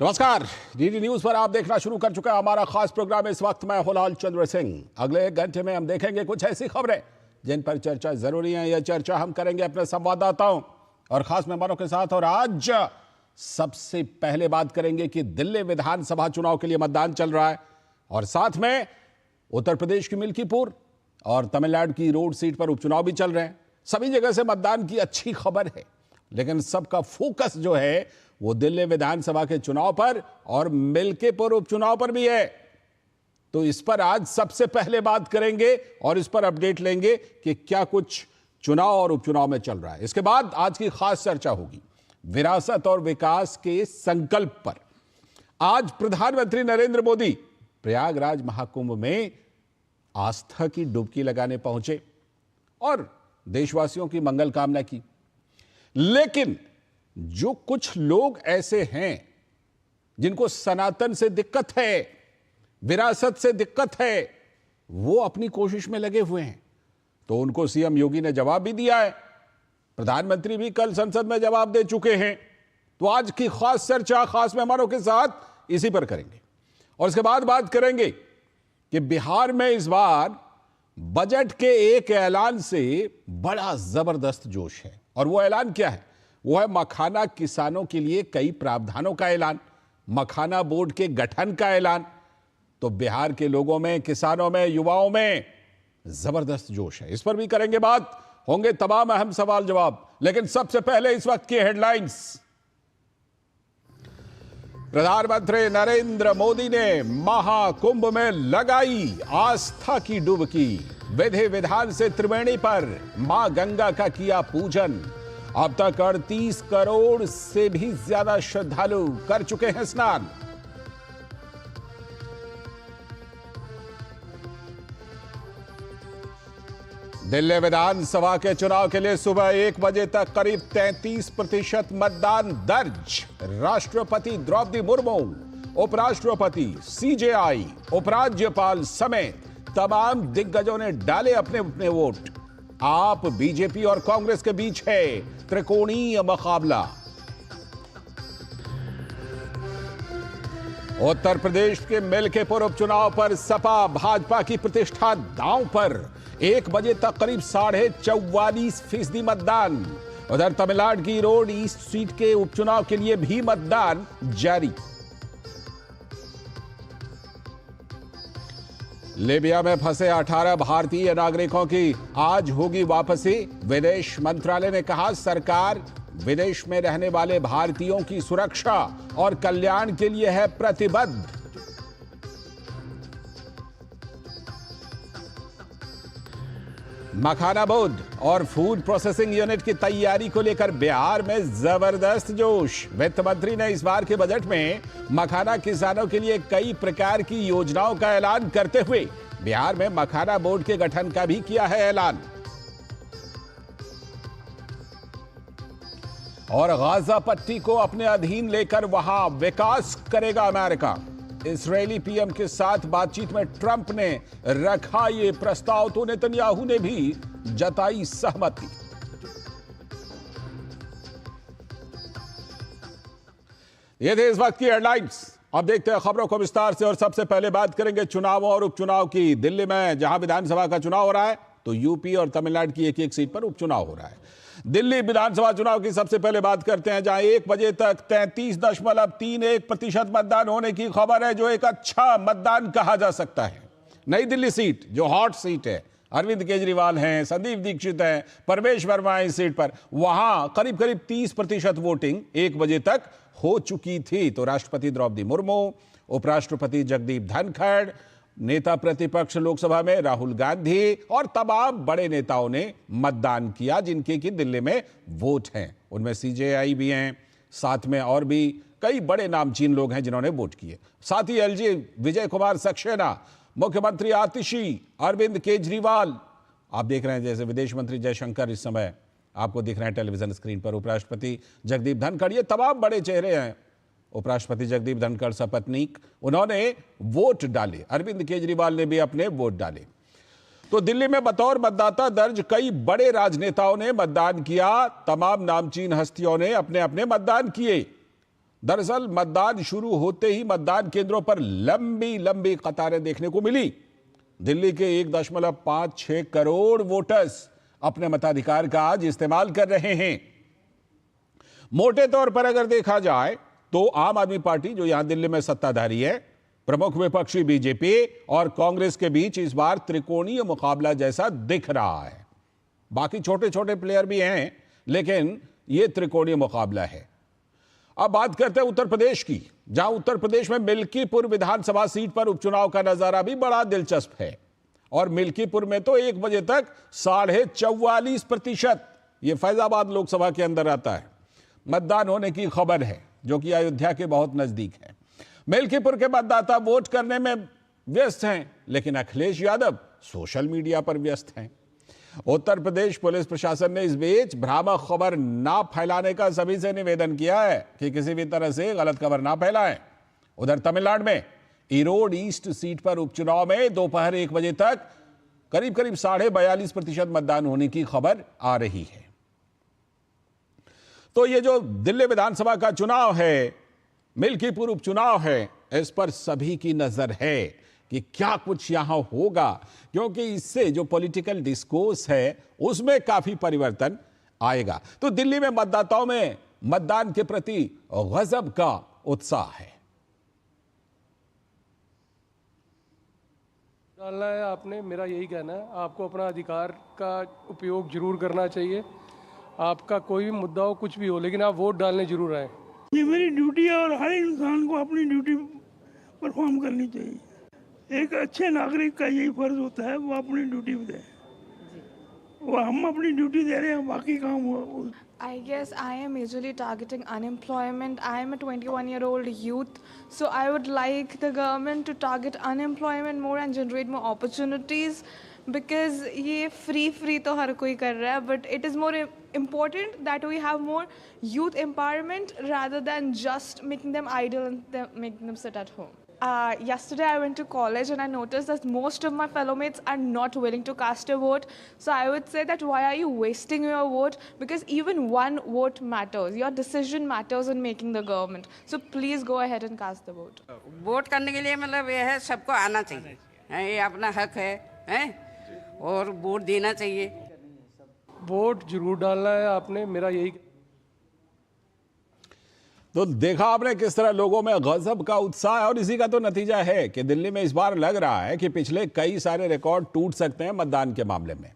नमस्कार। DD news पर आप देखना शुरू कर चुका है हमारा खास प्रोग्राम। इस वक्त मैं हुलाल चंद्र सिंह। अगले 1 घंटे में हम देखेंगे कुछ ऐसी खबरें जिन पर चर्चा जरूरी है। यह चर्चा हम करेंगे अपने संवाददाताओं और खास मेहमानों के साथ। और आज सबसे पहले बात करेंगे कि दिल्ली विधानसभा चुनाव के लिए मतदान चल रहा है और साथ में उत्तर प्रदेश की मिल्कीपुर और तमिलनाडु की रोड सीट पर उपचुनाव भी चल रहे हैं। सभी जगह से मतदान की अच्छी खबर है, लेकिन सबका फोकस जो है वो दिल्ली विधानसभा के चुनाव पर और मिल्कीपुर उपचुनाव पर भी है। तो इस पर आज सबसे पहले बात करेंगे और इस पर अपडेट लेंगे कि क्या कुछ चुनाव और उपचुनाव में चल रहा है। इसके बाद आज की खास चर्चा होगी विरासत और विकास के संकल्प पर। आज प्रधानमंत्री नरेंद्र मोदी प्रयागराज महाकुंभ में आस्था की डुबकी लगाने पहुंचे और देशवासियों की मंगल कामना की। लेकिन जो कुछ लोग ऐसे हैं जिनको सनातन से दिक्कत है, विरासत से दिक्कत है, वो अपनी कोशिश में लगे हुए हैं। तो उनको सीएम योगी ने जवाब भी दिया है, प्रधानमंत्री भी कल संसद में जवाब दे चुके हैं। तो आज की खास चर्चा खास मेहमानों के साथ इसी पर करेंगे और इसके बाद बात करेंगे कि बिहार में इस बार बजट के एक ऐलान से बड़ा जबरदस्त जोश है। और वो ऐलान क्या है? वो है मखाना किसानों के लिए कई प्रावधानों का ऐलान, मखाना बोर्ड के गठन का ऐलान। तो बिहार के लोगों में, किसानों में, युवाओं में जबरदस्त जोश है। इस पर भी करेंगे बात, होंगे तमाम अहम सवाल जवाब। लेकिन सबसे पहले इस वक्त की हेडलाइंस। प्रधानमंत्री नरेंद्र मोदी ने महाकुंभ में लगाई आस्था की डुबकी। विधि विधान से त्रिवेणी पर मां गंगा का किया पूजन। अब तक 38 करोड़ से भी ज्यादा श्रद्धालु कर चुके हैं स्नान। दिल्ली विधानसभा के चुनाव के लिए सुबह 1 बजे तक करीब 33% मतदान दर्ज। राष्ट्रपति द्रौपदी मुर्मू, उपराष्ट्रपति, सीजेआई, उपराज्यपाल समेत तमाम दिग्गजों ने डाले अपने अपने वोट। आप, बीजेपी और कांग्रेस के बीच है त्रिकोणीय मुकाबला। उत्तर प्रदेश के मिल्कीपुर उपचुनाव पर सपा भाजपा की प्रतिष्ठा दांव पर। 1 बजे तक करीब 44.5% मतदान। उधर तमिलनाडु की रोड ईस्ट सीट के उपचुनाव के लिए भी मतदान जारी। लीबिया में फंसे 18 भारतीय नागरिकों की आज होगी वापसी। विदेश मंत्रालय ने कहा सरकार विदेश में रहने वाले भारतीयों की सुरक्षा और कल्याण के लिए है प्रतिबद्ध। मखाना बोर्ड और फूड प्रोसेसिंग यूनिट की तैयारी को लेकर बिहार में जबरदस्त जोश। वित्त मंत्री ने इस बार के बजट में मखाना किसानों के लिए कई प्रकार की योजनाओं का ऐलान करते हुए बिहार में मखाना बोर्ड के गठन का भी किया है ऐलान। और गाजा पट्टी को अपने अधीन लेकर वहां विकास करेगा अमेरिका। इस्राएली पीएम के साथ बातचीत में ट्रंप ने रखा ये प्रस्ताव, तो नेतन्याहू ने भी जताई सहमति। ये थे इस वक्त की हेडलाइंस। अब देखते हैं खबरों को विस्तार से और सबसे पहले बात करेंगे चुनाव और उपचुनाव की। दिल्ली में जहां विधानसभा का चुनाव हो रहा है तो यूपी और तमिलनाडु की एक एक सीट पर उपचुनाव हो रहा है। दिल्ली विधानसभा चुनाव की सबसे पहले बात करते हैं, जहां 1 बजे तक 33.31% मतदान होने की खबर है, जो एक अच्छा मतदान कहा जा सकता है। नई दिल्ली सीट जो हॉट सीट है, अरविंद केजरीवाल हैं, संदीप दीक्षित हैं, परवेश वर्मा है इस सीट पर, वहां करीब करीब 30% वोटिंग 1 बजे तक हो चुकी थी। तो राष्ट्रपति द्रौपदी मुर्मू, उपराष्ट्रपति जगदीप धनखड़, नेता प्रतिपक्ष लोकसभा में राहुल गांधी और तमाम बड़े नेताओं ने मतदान किया जिनके की दिल्ली में वोट हैं। उनमें सीजेआई भी हैं, साथ में और भी कई बड़े नामचीन लोग हैं जिन्होंने वोट किए। साथ ही एलजी विजय कुमार सक्सेना, मुख्यमंत्री आतिशी, अरविंद केजरीवाल, आप देख रहे हैं जैसे विदेश मंत्री जयशंकर इस समय आपको दिख रहे हैं टेलीविजन स्क्रीन पर, उपराष्ट्रपति जगदीप धनखड़, ये तमाम बड़े चेहरे हैं। उपराष्ट्रपति जगदीप धनखड़ सपत्नीक, उन्होंने वोट डाले। अरविंद केजरीवाल ने भी अपने वोट डाले। तो दिल्ली में बतौर मतदाता दर्ज कई बड़े राजनेताओं ने मतदान किया। तमाम नामचीन हस्तियों ने अपने अपने मतदान किए। दरअसल मतदान शुरू होते ही मतदान केंद्रों पर लंबी लंबी कतारें देखने को मिली। दिल्ली के 1.56 करोड़ वोटर्स अपने मताधिकार का आज इस्तेमाल कर रहे हैं। मोटे तौर पर अगर देखा जाए तो आम आदमी पार्टी, जो यहां दिल्ली में सत्ताधारी है, प्रमुख विपक्षी बीजेपी और कांग्रेस के बीच इस बार त्रिकोणीय मुकाबला जैसा दिख रहा है। बाकी छोटे छोटे प्लेयर भी हैं, लेकिन यह त्रिकोणीय मुकाबला है। अब बात करते हैं उत्तर प्रदेश की, जहां उत्तर प्रदेश में मिल्कीपुर विधानसभा सीट पर उपचुनाव का नजारा भी बड़ा दिलचस्प है। और मिल्कीपुर में तो 1 बजे तक 44.5%, यह फैजाबाद लोकसभा के अंदर आता है, मतदान होने की खबर है, जो कि अयोध्या के बहुत नजदीक है। मिल्कीपुर के मतदाता वोट करने में व्यस्त हैं, लेकिन अखिलेश यादव सोशल मीडिया पर व्यस्त हैं। उत्तर प्रदेश पुलिस प्रशासन ने इस बीच भ्रामक खबर ना फैलाने का सभी से निवेदन किया है कि किसी भी तरह से गलत खबर ना फैलाएं। उधर तमिलनाडु में ईरोड ईस्ट सीट पर उपचुनाव में दोपहर 1 बजे तक करीब 42.5% मतदान होने की खबर आ रही है। तो ये जो दिल्ली विधानसभा का चुनाव है, मिल्कीपुर उपचुनाव है, इस पर सभी की नजर है कि क्या कुछ यहां होगा, क्योंकि इससे जो पॉलिटिकल डिस्कोर्स है उसमें काफी परिवर्तन आएगा। तो दिल्ली में मतदाताओं में मतदान के प्रति गजब का उत्साह है। डालना है आपने, मेरा यही कहना है, आपको अपना अधिकार का उपयोग जरूर करना चाहिए। आपका कोई भी मुद्दा हो, कुछ भी हो, लेकिन आप वोट डालने जरूर आए। ये मेरी ड्यूटी है और हर इंसान को अपनी ड्यूटी परफॉर्म करनी चाहिए। एक अच्छे नागरिक का यही फर्ज होता है, वो अपनी ड्यूटी दे। वो हम अपनी ड्यूटी दे रहे हैं, बाकी काम हो। I guess I am majorly targeting unemployment. I am a 21-year-old youth, so I would like the government to target unemployment more and generate more opportunities, because ये free तो हर कोई कर रहा है, but it is more important that we have more youth empowerment rather than just making them idle and making them sit at home. Yesterday I went to college and I noticed that most of my fellow mates are not willing to cast a vote. So I would say that why are you wasting your vote? Because even one vote matters. Your decision matters in making the government. So please go ahead and cast the vote. Vote करने के लिए मतलब ये है, सबको आना चाहिए, ये अपना हक है, और वोट देना चाहिए। वोट जरूर डालना है आपने, मेरा यही। तो देखा आपने किस तरह लोगों में गजब का उत्साह है, और इसी का तो नतीजा है कि दिल्ली में इस बार लग रहा है कि पिछले कई सारे रिकॉर्ड टूट सकते हैं मतदान के मामले में।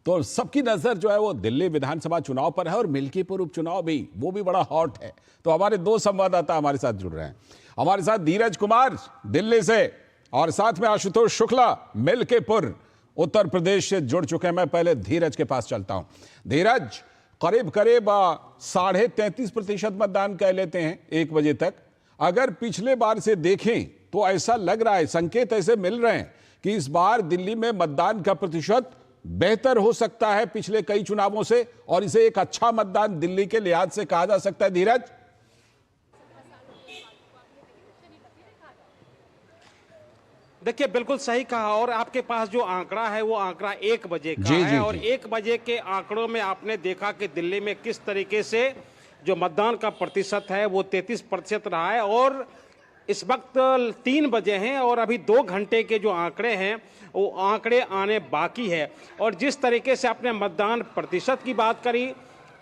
तो सबकी नजर जो है वो दिल्ली विधानसभा चुनाव पर है, और मिल्कीपुर उपचुनाव भी, वो भी बड़ा हॉट है। तो हमारे 2 संवाददाता हमारे साथ जुड़ रहे हैं। हमारे साथ धीरज कुमार दिल्ली से, और साथ में आशुतोष शुक्ला मिल्कीपुर उत्तर प्रदेश से जुड़ चुके हैं। मैं पहले धीरज के पास चलता हूं। धीरज, करीब 33.5% मतदान कह लेते हैं 1 बजे तक। अगर पिछले बार से देखें तो ऐसा लग रहा है, संकेत ऐसे मिल रहे हैं कि इस बार दिल्ली में मतदान का प्रतिशत बेहतर हो सकता है पिछले कई चुनावों से, और इसे एक अच्छा मतदान दिल्ली के लिहाज से कहा जा सकता है। धीरज, देखिए बिल्कुल सही कहा, और आपके पास जो आंकड़ा है वो आंकड़ा 1 बजे का है। और 1 बजे के आंकड़ों में आपने देखा कि दिल्ली में किस तरीके से जो मतदान का प्रतिशत है वो 33% रहा है, और इस वक्त 3 बजे हैं और अभी 2 घंटे के जो आंकड़े हैं वो आंकड़े आने बाकी है। और जिस तरीके से आपने मतदान प्रतिशत की बात करी,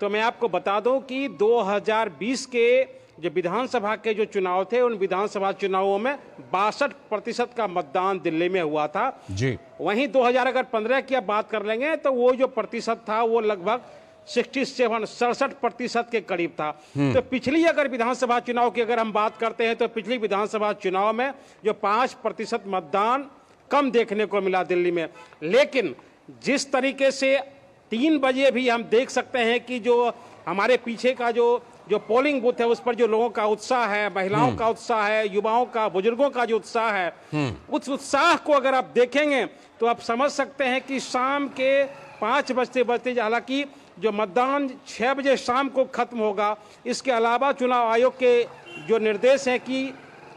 तो मैं आपको बता दूं कि 2020 के जो विधानसभा के जो चुनाव थे, उन विधानसभा चुनावों में 62% का मतदान दिल्ली में हुआ था जी। वहीं 2015 की अब बात कर लेंगे तो वो जो प्रतिशत था वो लगभग 67% के करीब था। तो पिछली अगर विधानसभा चुनाव की अगर हम बात करते हैं तो पिछली विधानसभा चुनाव में जो 5% मतदान कम देखने को मिला दिल्ली में। लेकिन जिस तरीके से 3 बजे भी हम देख सकते हैं कि जो हमारे पीछे का जो पोलिंग बूथ है उस पर जो लोगों का उत्साह है, महिलाओं का उत्साह है, युवाओं का, बुजुर्गों का जो उत्साह है, उस उत्साह को अगर आप देखेंगे तो आप समझ सकते हैं कि शाम के 5 बजते, हालांकि जो मतदान 6 बजे शाम को खत्म होगा, इसके अलावा चुनाव आयोग के जो निर्देश हैं कि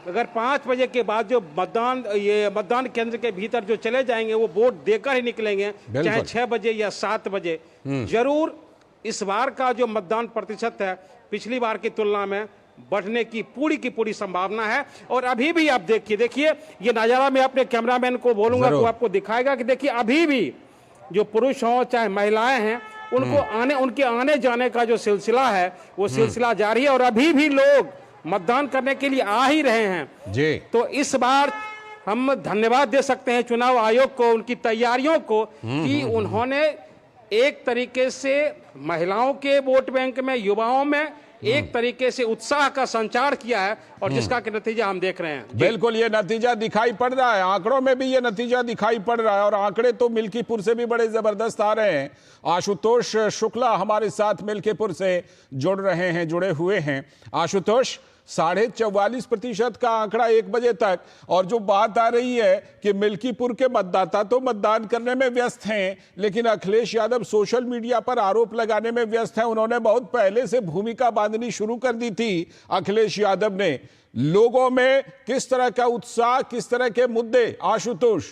अगर 5 बजे के बाद जो मतदान केंद्र के भीतर जो चले जाएंगे वो वोट देकर ही निकलेंगे, चाहे 6 बजे या 7 बजे। जरूर इस बार का जो मतदान प्रतिशत है पिछली बार की तुलना में बढ़ने की पूरी संभावना है। और अभी भी आप देखिए ये नज़ारा मैं अपने कैमरामैन को बोलूंगा तो आपको दिखाएगा कि देखिए अभी भी जो पुरुष हों चाहे महिलाएं हैं उनके आने जाने का जो सिलसिला है वो सिलसिला जारी है और अभी भी लोग मतदान करने के लिए आ ही रहे हैं जी। तो इस बार हम धन्यवाद दे सकते हैं चुनाव आयोग को, उनकी तैयारियों को कि उन्होंने एक तरीके से महिलाओं के वोट बैंक में, युवाओं में एक तरीके से उत्साह का संचार किया है और जिसका कि नतीजा हम देख रहे हैं। बिल्कुल ये नतीजा दिखाई पड़ रहा है, आंकड़ों में भी ये नतीजा दिखाई पड़ रहा है और आंकड़े तो मिल्कीपुर से भी बड़े जबरदस्त आ रहे हैं। आशुतोष शुक्ला हमारे साथ मिल्कीपुर से जुड़े हुए हैं। आशुतोष, 44.5% का आंकड़ा 1 बजे तक, और जो बात आ रही है कि मिल्कीपुर के मतदाता तो मतदान करने में व्यस्त हैं, लेकिन अखिलेश यादव सोशल मीडिया पर आरोप लगाने में व्यस्त हैं। उन्होंने बहुत पहले से भूमिका बांधनी शुरू कर दी थी अखिलेश यादव ने। लोगों में किस तरह का उत्साह, किस तरह के मुद्दे? आशुतोष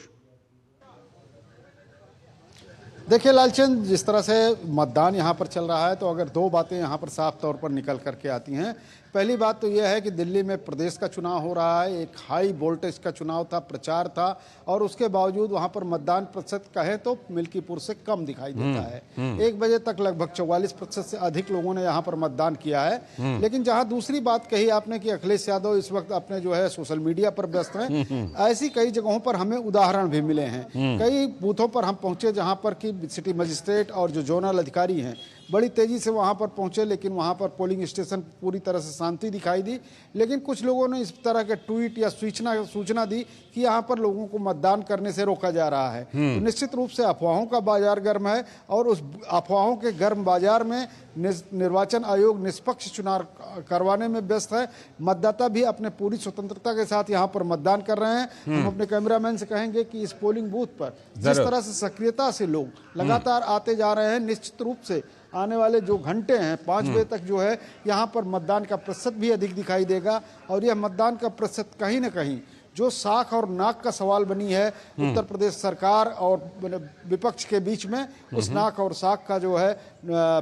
देखिए लालचंद, जिस तरह से मतदान यहाँ पर चल रहा है तो अगर 2 बातें यहाँ पर साफ तौर पर निकल करके आती हैं। पहली बात तो यह है कि दिल्ली में प्रदेश का चुनाव हो रहा है, एक हाई वोल्टेज का चुनाव था, प्रचार था, और उसके बावजूद वहाँ पर मतदान प्रतिशत कहे तो मिल्कीपुर से कम दिखाई देता है। 1 बजे तक लगभग 44% से अधिक लोगों ने यहाँ पर मतदान किया है। लेकिन जहाँ दूसरी बात कही आपने कि अखिलेश यादव इस वक्त अपने जो है सोशल मीडिया पर व्यस्त हैं, ऐसी कई जगहों पर हमें उदाहरण भी मिले हैं। कई बूथों पर हम पहुंचे जहाँ पर कि सिटी मजिस्ट्रेट और जो जोनल अधिकारी हैं बड़ी तेजी से वहां पर पहुंचे, लेकिन वहां पर पोलिंग स्टेशन पूरी तरह से शांति दिखाई दी। लेकिन कुछ लोगों ने इस तरह के ट्वीट या सूचना दी कि यहां पर लोगों को मतदान करने से रोका जा रहा है। तो निश्चित रूप से अफवाहों का बाजार गर्म है और उस अफवाहों के गर्म बाजार में निर्वाचन आयोग निष्पक्ष चुनाव करवाने में व्यस्त है। मतदाता भी अपने पूरी स्वतंत्रता के साथ यहाँ पर मतदान कर रहे हैं। हम अपने कैमरामैन से कहेंगे कि इस पोलिंग बूथ पर जिस तरह से सक्रियता से लोग लगातार आते जा रहे हैं, निश्चित रूप से आने वाले जो घंटे हैं 5 बजे तक जो है यहाँ पर मतदान का प्रतिशत भी अधिक दिखाई देगा। और यह मतदान का प्रतिशत कहीं ना कहीं जो साख और नाक का सवाल बनी है उत्तर प्रदेश सरकार और विपक्ष के बीच में, उस नाक और साख का जो है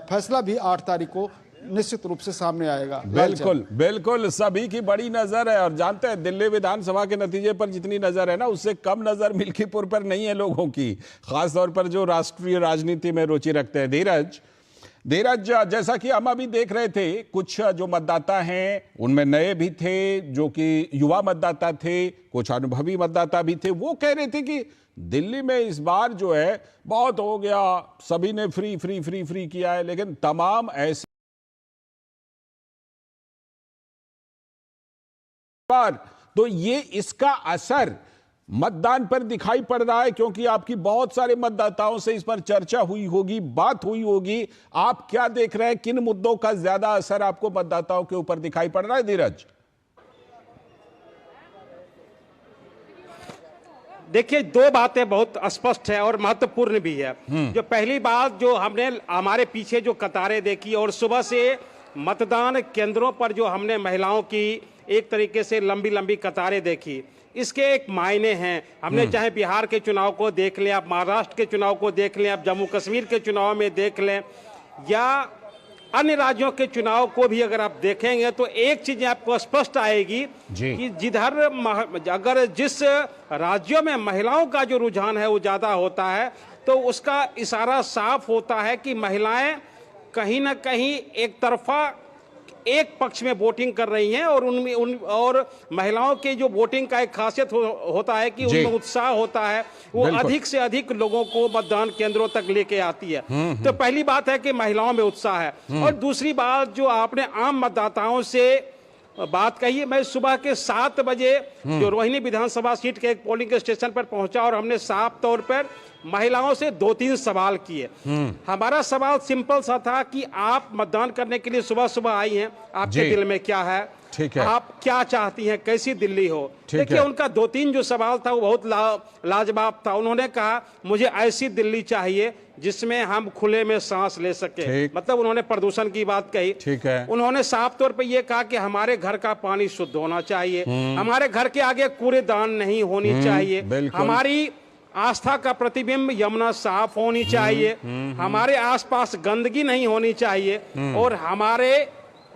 फैसला भी 8 तारीख को निश्चित रूप से सामने आएगा। बिल्कुल सभी की बड़ी नजर है और जानते हैं दिल्ली विधानसभा के नतीजे पर जितनी नजर है ना, उससे कम नजर मिल्कीपुर पर नहीं है लोगों की, खासतौर पर जो राष्ट्रीय राजनीति में रुचि रखते हैं। धीरज, जैसा कि हम अभी देख रहे थे, कुछ जो मतदाता हैं उनमें नए भी थे, जो कि युवा मतदाता थे, कुछ अनुभवी मतदाता भी थे। वो कह रहे थे कि दिल्ली में इस बार जो है बहुत हो गया, सभी ने फ्री किया है, लेकिन तमाम ऐसे बार तो ये इसका असर मतदान पर दिखाई पड़ रहा है, क्योंकि आपकी बहुत सारे मतदाताओं से इस पर चर्चा हुई होगी, बात हुई होगी। आप क्या देख रहे हैं, किन मुद्दों का ज्यादा असर आपको मतदाताओं के ऊपर दिखाई पड़ रहा है? धीरज, देखिए 2 बातें बहुत स्पष्ट है और महत्वपूर्ण भी है। जो पहली बात, जो हमने हमारे पीछे जो कतारें देखी और सुबह से मतदान केंद्रों पर जो हमने महिलाओं की एक तरीके से लंबी कतारें देखी, इसके एक मायने हैं। हमने चाहे बिहार के चुनाव को देख लें, आप महाराष्ट्र के चुनाव को देख लें, आप जम्मू कश्मीर के चुनाव में देख लें, या अन्य राज्यों के चुनाव को भी अगर आप देखेंगे तो एक चीज आपको स्पष्ट आएगी कि अगर जिस राज्यों में महिलाओं का जो रुझान है वो ज्यादा होता है तो उसका इशारा साफ होता है कि महिलाएं कहीं ना कहीं एक तरफा एक पक्ष में वोटिंग कर रही हैं और और महिलाओं के जो वोटिंग का एक खासियत होता है कि उनमें उत्साह होता है, वो अधिक से अधिक लोगों को मतदान केंद्रों तक लेके आती है। तो पहली बात है कि महिलाओं में उत्साह है। और दूसरी बात, जो आपने आम मतदाताओं से बात कही है, मैं सुबह के 7 बजे जो रोहिणी विधानसभा सीट के एक पोलिंग स्टेशन पर पहुंचा और हमने साफ तौर पर महिलाओं से 2-3 सवाल किए। हमारा सवाल सिंपल सा था कि आप मतदान करने के लिए सुबह आई हैं, आपके दिल में क्या है, आप क्या चाहती हैं, कैसी दिल्ली हो। देखिए उनका 2-3 जो सवाल था वो बहुत लाजवाब था। उन्होंने कहा मुझे ऐसी दिल्ली चाहिए जिसमें हम खुले में सांस ले सके, मतलब उन्होंने प्रदूषण की बात कही। उन्होंने साफ तौर पे ये कहा कि हमारे घर का पानी शुद्ध होना चाहिए, हमारे घर के आगे कूड़ेदान नहीं होनी चाहिए, हमारी आस्था का प्रतिबिंब यमुना साफ होनी चाहिए, हमारे आसपास गंदगी नहीं होनी चाहिए,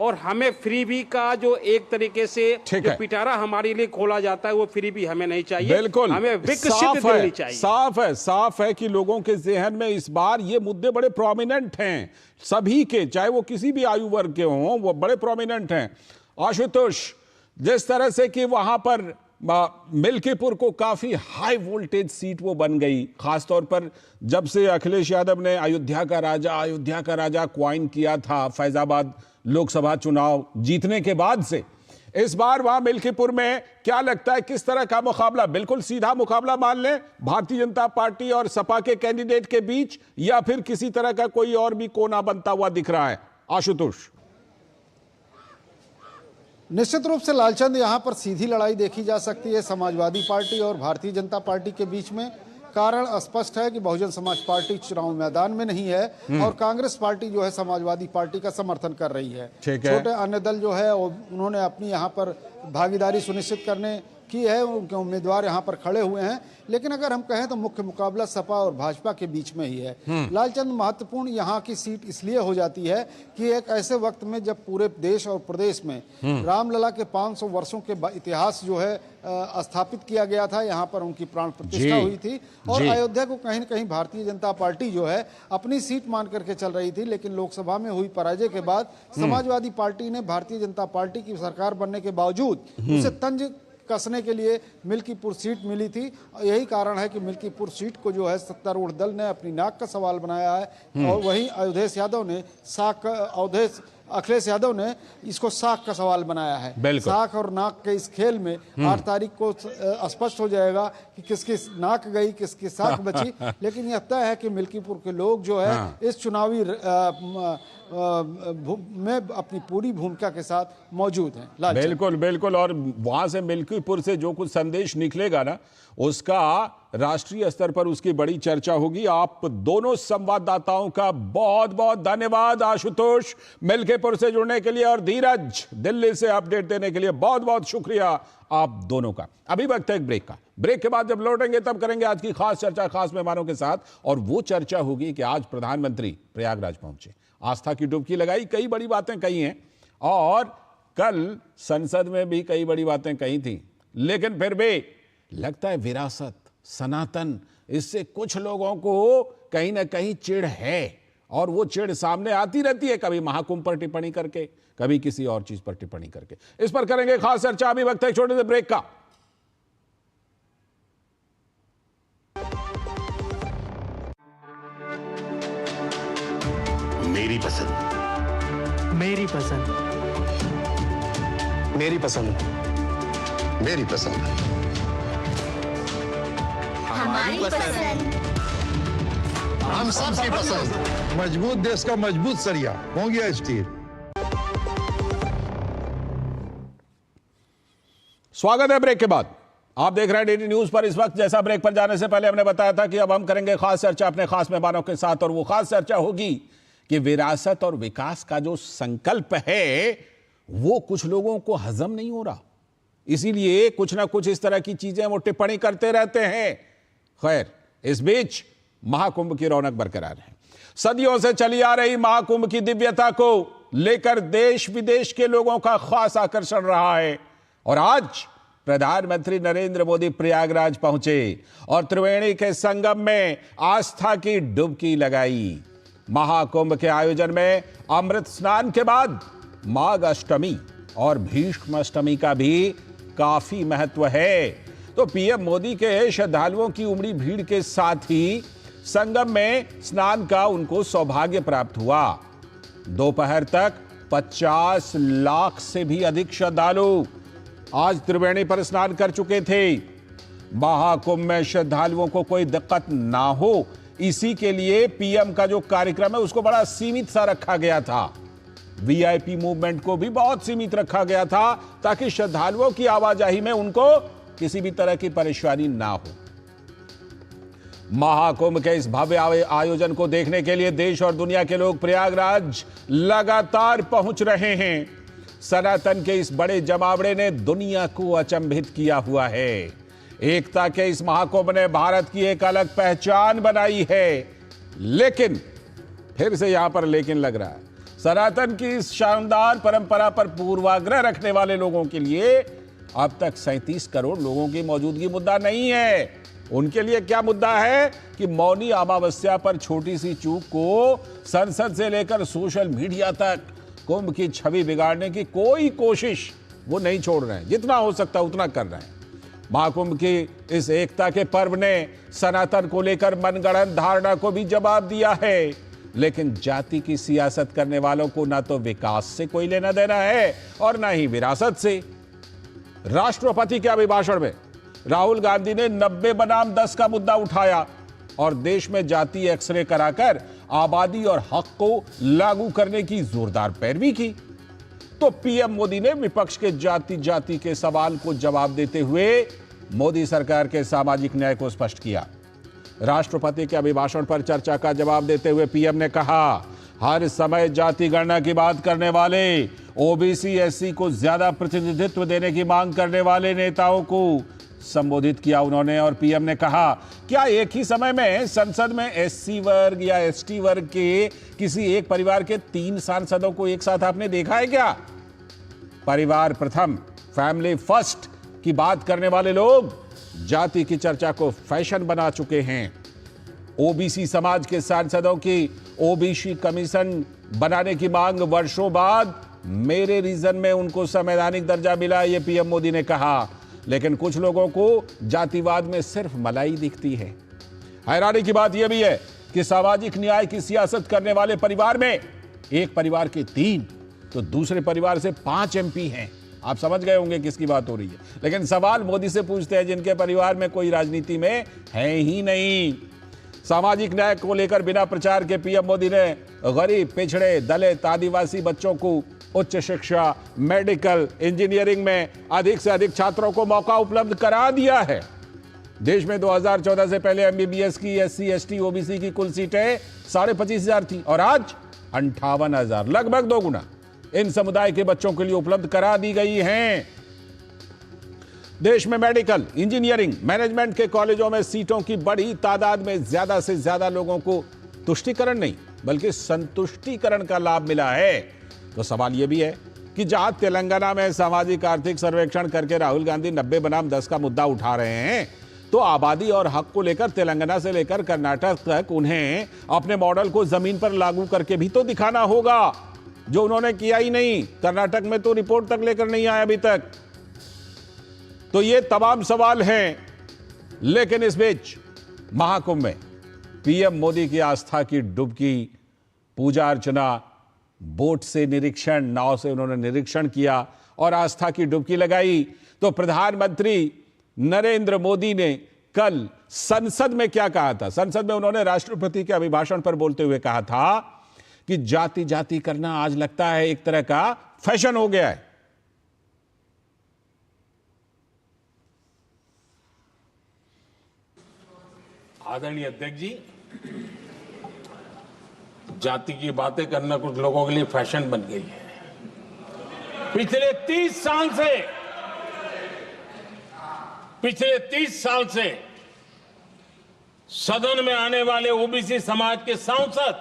और हमें फ्रीबी का जो एक तरीके से ठीक जो है। पिटारा हमारे लिए खोला जाता है वो फ्रीबी हमें नहीं चाहिए। बिल्कुल हमें विकसित साफ दिल्ली है, चाहिए। साफ है कि लोगों के जहन में इस बार ये मुद्दे बड़े प्रोमिनेंट हैं, सभी के, चाहे वो किसी भी आयु वर्ग के हों, वो बड़े प्रोमिनेंट हैं। आशुतोष, जिस तरह से कि वहां पर मिल्कीपुर को काफी हाई वोल्टेज सीट वो बन गई, खासतौर पर जब से अखिलेश यादव ने अयोध्या का राजा क्वाइन किया था फैजाबाद लोकसभा चुनाव जीतने के बाद से, इस बार वहां मिल्कीपुर में क्या लगता है किस तरह का मुकाबला? बिल्कुल सीधा मुकाबला मान लें भारतीय जनता पार्टी और सपा के कैंडिडेट के बीच, या फिर किसी तरह का कोई और भी कोना बनता हुआ दिख रहा है? आशुतोष। निश्चित रूप से लालचंद, यहाँ पर सीधी लड़ाई देखी जा सकती है समाजवादी पार्टी और भारतीय जनता पार्टी के बीच में। कारण स्पष्ट है कि बहुजन समाज पार्टी चुनाव मैदान में नहीं है और कांग्रेस पार्टी जो है समाजवादी पार्टी का समर्थन कर रही है। छोटे अन्य दल जो है उन्होंने अपनी यहाँ पर भागीदारी सुनिश्चित करने की है, उनके उम्मीदवार यहाँ पर खड़े हुए हैं। लेकिन अगर हम कहें तो मुख्य मुकाबला सपा और भाजपा के बीच में ही है। लालचंद, महत्वपूर्ण यहाँ की सीट इसलिए हो जाती है कि एक ऐसे वक्त में जब पूरे देश और प्रदेश में रामलला के 500 वर्षों के इतिहास जो है स्थापित किया गया था, यहाँ पर उनकी प्राण प्रतिष्ठा हुई थी और अयोध्या को कहीं न कहीं भारतीय जनता पार्टी जो है अपनी सीट मान करके चल रही थी। लेकिन लोकसभा में हुई पराजय के बाद समाजवादी पार्टी ने भारतीय जनता पार्टी की सरकार बनने के बावजूद उसे तंज कसने के लिए मिल्कीपुर सीट मिली थी। यही कारण है कि मिल्कीपुर सीट को जो है सत्तारूढ़ दल ने अपनी नाक का सवाल बनाया है और वहीं अखिलेश यादव ने इसको साख का सवाल बनाया है। साख और नाक के इस खेल में 8 तारीख को स्पष्ट हो जाएगा कि किसकी नाक गई किसकी साख बची। लेकिन यह तय है कि मिल्कीपुर के लोग जो है इस चुनावी में अपनी पूरी भूमिका के साथ मौजूद हैं। बिल्कुल और वहां से मिल्कीपुर से जो कुछ संदेश निकलेगा ना, उसका राष्ट्रीय स्तर पर उसकी बड़ी चर्चा होगी। आप दोनों संवाददाताओं का बहुत बहुत धन्यवाद। आशुतोष, मिल्कीपुर से जुड़ने के लिए, और धीरज, दिल्ली से अपडेट देने के लिए बहुत बहुत शुक्रिया आप दोनों का। अभी वक्त है एक ब्रेक का। ब्रेक के बाद जब लौटेंगे तब करेंगे आज की खास चर्चा खास मेहमानों के साथ, और वो चर्चा होगी कि आज प्रधानमंत्री प्रयागराज पहुंचे, आस्था की डुबकी लगाई, कई बड़ी बातें कही हैं और कल संसद में भी कई बड़ी बातें कही थी। लेकिन फिर भी लगता है विरासत, सनातन, इससे कुछ लोगों को कहीं ना कहीं चिढ़ है और वो चिढ़ सामने आती रहती है, कभी महाकुंभ पर टिप्पणी करके, कभी किसी और चीज पर टिप्पणी करके। इस पर करेंगे खास चर्चा। अभी वक्त है छोटे से ब्रेक का। मेरी पसंद, मेरी पसंद, मेरी पसंद, मेरी पसंद, हमारी पसंद, हम सबकी पसंद। मजबूत देश का मजबूत सरिया हो गया स्टील। स्वागत है ब्रेक के बाद। आप देख रहे हैं डीडी न्यूज पर। इस वक्त जैसा ब्रेक पर जाने से पहले हमने बताया था कि अब हम करेंगे खास चर्चा अपने खास मेहमानों के साथ, और वो खास चर्चा होगी कि विरासत और विकास का जो संकल्प है वो कुछ लोगों को हजम नहीं हो रहा, इसीलिए कुछ ना कुछ इस तरह की चीजें वो टिप्पणी करते रहते हैं। खैर, इस बीच महाकुंभ की रौनक बरकरार है। सदियों से चली आ रही महाकुंभ की दिव्यता को लेकर देश विदेश के लोगों का खास आकर्षण रहा है, और आज प्रधानमंत्री नरेंद्र मोदी प्रयागराज पहुंचे और त्रिवेणी के संगम में आस्था की डुबकी लगाई। महाकुंभ के आयोजन में अमृत स्नान के बाद माघ अष्टमी और भीष्म अष्टमी का भी काफी महत्व है। तो पीएम मोदी के श्रद्धालुओं की उमड़ी भीड़ के साथ ही संगम में स्नान का उनको सौभाग्य प्राप्त हुआ। दोपहर तक 50 लाख से भी अधिक श्रद्धालु आज त्रिवेणी पर स्नान कर चुके थे। महाकुंभ में श्रद्धालुओं को कोई दिक्कत ना हो, इसी के लिए पीएम का जो कार्यक्रम है उसको बड़ा सीमित सा रखा गया था। वीआईपी मूवमेंट को भी बहुत सीमित रखा गया था ताकि श्रद्धालुओं की आवाजाही में उनको किसी भी तरह की परेशानी ना हो। महाकुंभ के इस भव्य आयोजन को देखने के लिए देश और दुनिया के लोग प्रयागराज लगातार पहुंच रहे हैं। सनातन के इस बड़े जमावड़े ने दुनिया को अचंभित किया हुआ है। एकता के इस महाकुंभ ने भारत की एक अलग पहचान बनाई है। लेकिन फिर से यहां पर लेकिन लग रहा है। सनातन की इस शानदार परंपरा पर पूर्वाग्रह रखने वाले लोगों के लिए अब तक 37 करोड़ लोगों की मौजूदगी मुद्दा नहीं है। उनके लिए क्या मुद्दा है कि मौनी अमावस्या पर छोटी सी चूक को संसद से लेकर सोशल मीडिया तक कुंभ की छवि बिगाड़ने की कोई कोशिश वो नहीं छोड़ रहे हैं। जितना हो सकता उतना कर रहे हैं। महाकुंभ की इस एकता के पर्व ने सनातन को लेकर मनगढ़ंत धारणा को भी जवाब दिया है, लेकिन जाति की सियासत करने वालों को ना तो विकास से कोई लेना देना है और ना ही विरासत से। राष्ट्रपति के अभिभाषण में राहुल गांधी ने 90 बनाम 10 का मुद्दा उठाया और देश में जाति एक्सरे कराकर आबादी और हक को लागू करने की जोरदार पैरवी की। तो पीएम मोदी ने विपक्ष के जाति के सवाल को जवाब देते हुए मोदी सरकार के सामाजिक न्याय को स्पष्ट किया। राष्ट्रपति के अभिभाषण पर चर्चा का जवाब देते हुए पीएम ने कहा, हर समय जाति गणना की बात करने वाले, ओबीसी एससी को ज्यादा प्रतिनिधित्व देने की मांग करने वाले नेताओं को संबोधित किया उन्होंने। और पीएम ने कहा, क्या एक ही समय में संसद में एससी वर्ग या एसटी वर्ग के किसी एक परिवार के 3 सांसदों को एक साथ आपने देखा है क्या? परिवार प्रथम, फैमिली फर्स्ट की बात करने वाले लोग जाति की चर्चा को फैशन बना चुके हैं। ओबीसी समाज के सांसदों की ओबीसी कमीशन बनाने की मांग वर्षों बाद मेरे रीजन में उनको संवैधानिक दर्जा मिला, ये पीएम मोदी ने कहा। लेकिन कुछ लोगों को जातिवाद में सिर्फ मलाई दिखती है। हैरानी की बात यह भी है कि सामाजिक न्याय की सियासत करने वाले परिवार में एक परिवार के 3 तो दूसरे परिवार से 5 एमपी हैं। आप समझ गए होंगे किसकी बात हो रही है। लेकिन सवाल मोदी से पूछते हैं जिनके परिवार में कोई राजनीति में है ही नहीं। सामाजिक न्याय को लेकर बिना प्रचार के पीएम मोदी ने गरीब, पिछड़े, दलित, आदिवासी बच्चों को उच्च शिक्षा, मेडिकल, इंजीनियरिंग में अधिक से अधिक छात्रों को मौका उपलब्ध करा दिया है। देश में 2014 से पहले एमबीबीएस की, एससी, एसटी, ओबीसी की कुल सीटें 25,500 थी और आज 58,000, लगभग 2 गुना इन समुदाय के बच्चों के लिए उपलब्ध करा दी गई हैं। देश में मेडिकल, इंजीनियरिंग, मैनेजमेंट के कॉलेजों में सीटों की बड़ी तादाद में ज्यादा से ज्यादा लोगों को तुष्टीकरण नहीं बल्कि संतुष्टीकरण का लाभ मिला है। तो सवाल यह भी है कि जहां तेलंगाना में सामाजिक आर्थिक सर्वेक्षण करके राहुल गांधी 90 बनाम 10 का मुद्दा उठा रहे हैं, तो आबादी और हक को लेकर तेलंगाना से लेकर कर्नाटक तक उन्हें अपने मॉडल को जमीन पर लागू करके भी तो दिखाना होगा, जो उन्होंने किया ही नहीं। कर्नाटक में तो रिपोर्ट तक लेकर नहीं आया अभी तक। तो ये तमाम सवाल हैं। लेकिन इस बीच महाकुंभ में पीएम मोदी की आस्था की डुबकी, पूजा अर्चना, बोट से निरीक्षण, नाव से उन्होंने निरीक्षण किया और आस्था की डुबकी लगाई। तो प्रधानमंत्री नरेंद्र मोदी ने कल संसद में क्या कहा था? संसद में उन्होंने राष्ट्रपति के अभिभाषण पर बोलते हुए कहा था कि जाति जाति करना आज लगता है एक तरह का फैशन हो गया है। आदरणीय अध्यक्ष जी, जाति की बातें करना कुछ लोगों के लिए फैशन बन गई है। पिछले 30 साल से सदन में आने वाले ओबीसी समाज के सांसद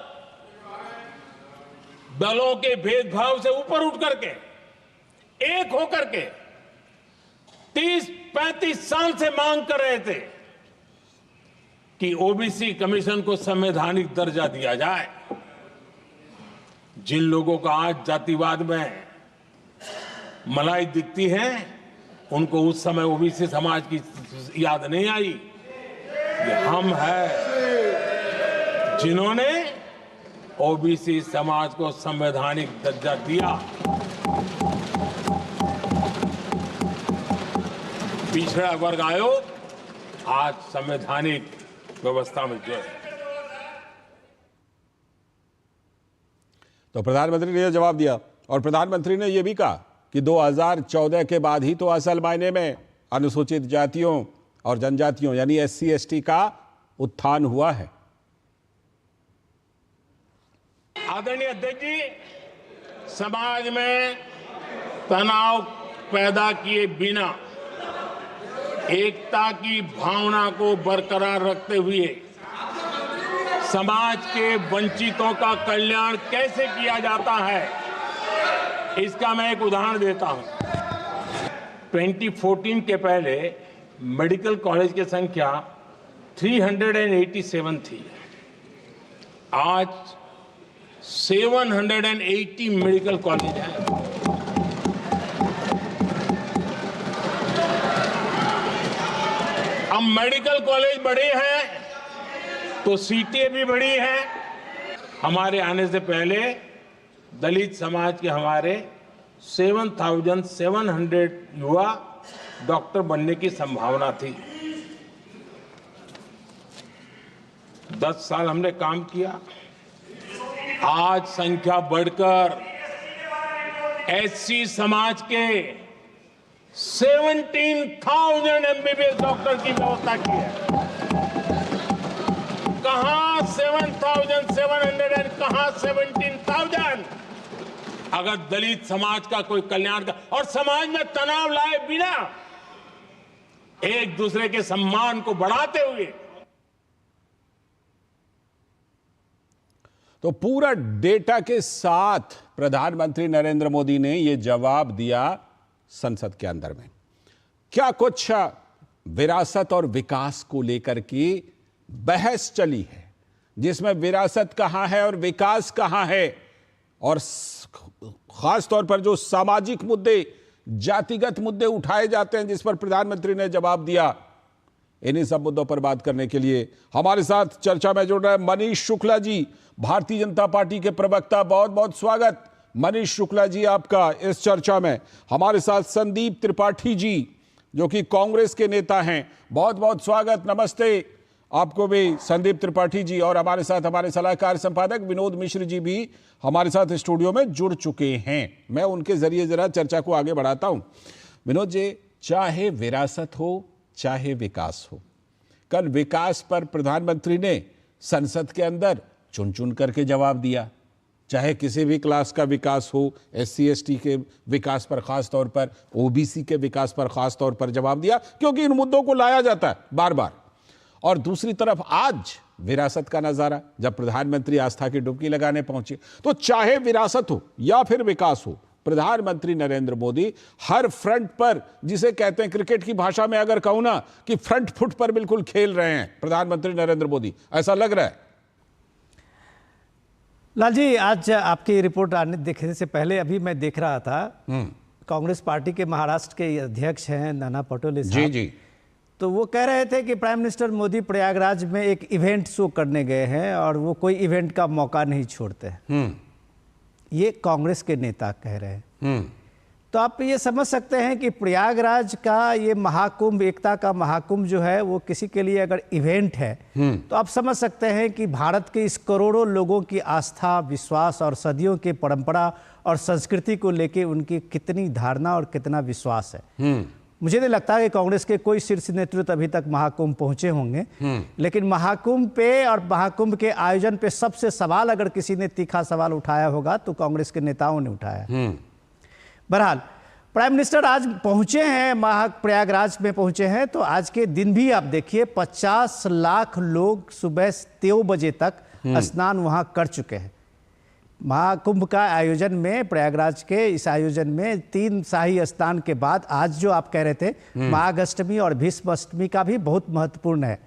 दलों के भेदभाव से ऊपर उठ करके, एक होकर के 30-35 साल से मांग कर रहे थे कि ओबीसी कमीशन को संवैधानिक दर्जा दिया जाए। जिन लोगों का आज जातिवाद में मलाई दिखती है, उनको उस समय ओबीसी समाज की याद नहीं आई। ये हम हैं जिन्होंने ओबीसी समाज को संवैधानिक दर्जा दिया। पिछड़ा वर्ग आयोग आज संवैधानिक व्यवस्था में जो है। तो प्रधानमंत्री ने यह जवाब दिया और प्रधानमंत्री ने यह भी कहा कि 2014 के बाद ही तो असल मायने में अनुसूचित जातियों और जनजातियों यानी एससी एसटी का उत्थान हुआ है। आदरणीय अध्यक्ष जी, समाज में तनाव पैदा किए बिना एकता की भावना को बरकरार रखते हुए समाज के वंचितों का कल्याण कैसे किया जाता है, इसका मैं एक उदाहरण देता हूं। 2014 के पहले मेडिकल कॉलेज की संख्या 387 थी। आज 780 मेडिकल कॉलेज हैं। अब मेडिकल कॉलेज बड़े हैं तो सीटें भी बड़ी हैं। हमारे आने से पहले दलित समाज के हमारे 7,700 युवा डॉक्टर बनने की संभावना थी। 10 साल हमने काम किया, आज संख्या बढ़कर एससी समाज के 17,000 एमबीबीएस डॉक्टर की व्यवस्था की है। कहां 7,700 कहां 17,000? अगर दलित समाज का कोई कल्याण का और समाज में तनाव लाए बिना एक दूसरे के सम्मान को बढ़ाते हुए, तो पूरा डेटा के साथ प्रधानमंत्री नरेंद्र मोदी ने यह जवाब दिया संसद के अंदर में। क्या कुछ विरासत और विकास को लेकर की बहस चली है, जिसमें विरासत कहां है और विकास कहां है, और खास तौर पर जो सामाजिक मुद्दे, जातिगत मुद्दे उठाए जाते हैं, जिस पर प्रधानमंत्री ने जवाब दिया। इन्हीं सब मुद्दों पर बात करने के लिए हमारे साथ चर्चा में जुड़ रहे हैं मनीष शुक्ला जी, भारतीय जनता पार्टी के प्रवक्ता। बहुत बहुत स्वागत मनीष शुक्ला जी आपका इस चर्चा में। हमारे साथ संदीप त्रिपाठी जी जो कि कांग्रेस के नेता हैं, बहुत बहुत स्वागत, नमस्ते आपको भी संदीप त्रिपाठी जी। और हमारे साथ हमारे सलाहकार संपादक विनोद मिश्र जी भी हमारे साथ स्टूडियो में जुड़ चुके हैं। मैं उनके जरिए जरा चर्चा को आगे बढ़ाता हूं। विनोद जी, चाहे विरासत हो चाहे विकास हो, कल विकास पर प्रधानमंत्री ने संसद के अंदर चुन चुन करके जवाब दिया। चाहे किसी भी क्लास का विकास हो, SC ST के विकास पर खास तौर पर, OBC के विकास पर खास तौर पर जवाब दिया, क्योंकि इन मुद्दों को लाया जाता है बार बार। और दूसरी तरफ आज विरासत का नजारा, जब प्रधानमंत्री आस्था की डुबकी लगाने पहुंचे, तो चाहे विरासत हो या फिर विकास हो, प्रधानमंत्री नरेंद्र मोदी हर फ्रंट पर, जिसे कहते हैं क्रिकेट की भाषा में अगर कहूं ना, कि फ्रंट फुट पर बिल्कुल खेल रहे हैं प्रधानमंत्री नरेंद्र मोदी, ऐसा लग रहा है। लाल जी, आज आपकी रिपोर्ट देखने से पहले अभी मैं देख रहा था, कांग्रेस पार्टी के महाराष्ट्र के अध्यक्ष हैं नाना पटोले साहब जी, तो वो कह रहे थे कि प्राइम मिनिस्टर मोदी प्रयागराज में एक इवेंट शो करने गए हैं और वो कोई इवेंट का मौका नहीं छोड़ते। ये कांग्रेस के नेता कह रहे हैं। तो आप ये समझ सकते हैं कि प्रयागराज का ये महाकुंभ, एकता का महाकुंभ जो है, वो किसी के लिए अगर इवेंट है तो आप समझ सकते हैं कि भारत के इस करोड़ों लोगों की आस्था, विश्वास और सदियों की परंपरा और संस्कृति को लेके उनकी कितनी धारणा और कितना विश्वास है। मुझे नहीं लगता कि कांग्रेस के कोई शीर्ष नेतृत्व अभी तक महाकुंभ पहुंचे होंगे, लेकिन महाकुंभ पे और महाकुंभ के आयोजन पे सबसे सवाल अगर किसी ने तीखा सवाल उठाया होगा तो कांग्रेस के नेताओं ने उठाया। बहरहाल प्राइम मिनिस्टर आज पहुंचे हैं, प्रयागराज में पहुंचे हैं, तो आज के दिन भी आप देखिए 50 लाख लोग सुबह 3 बजे तक स्नान वहां कर चुके हैं। महाकुंभ का आयोजन में, प्रयागराज के इस आयोजन में 3 शाही स्नान के बाद आज जो आप कह रहे थे माघ अष्टमी और भीष्म अष्टमी का भी बहुत महत्वपूर्ण है।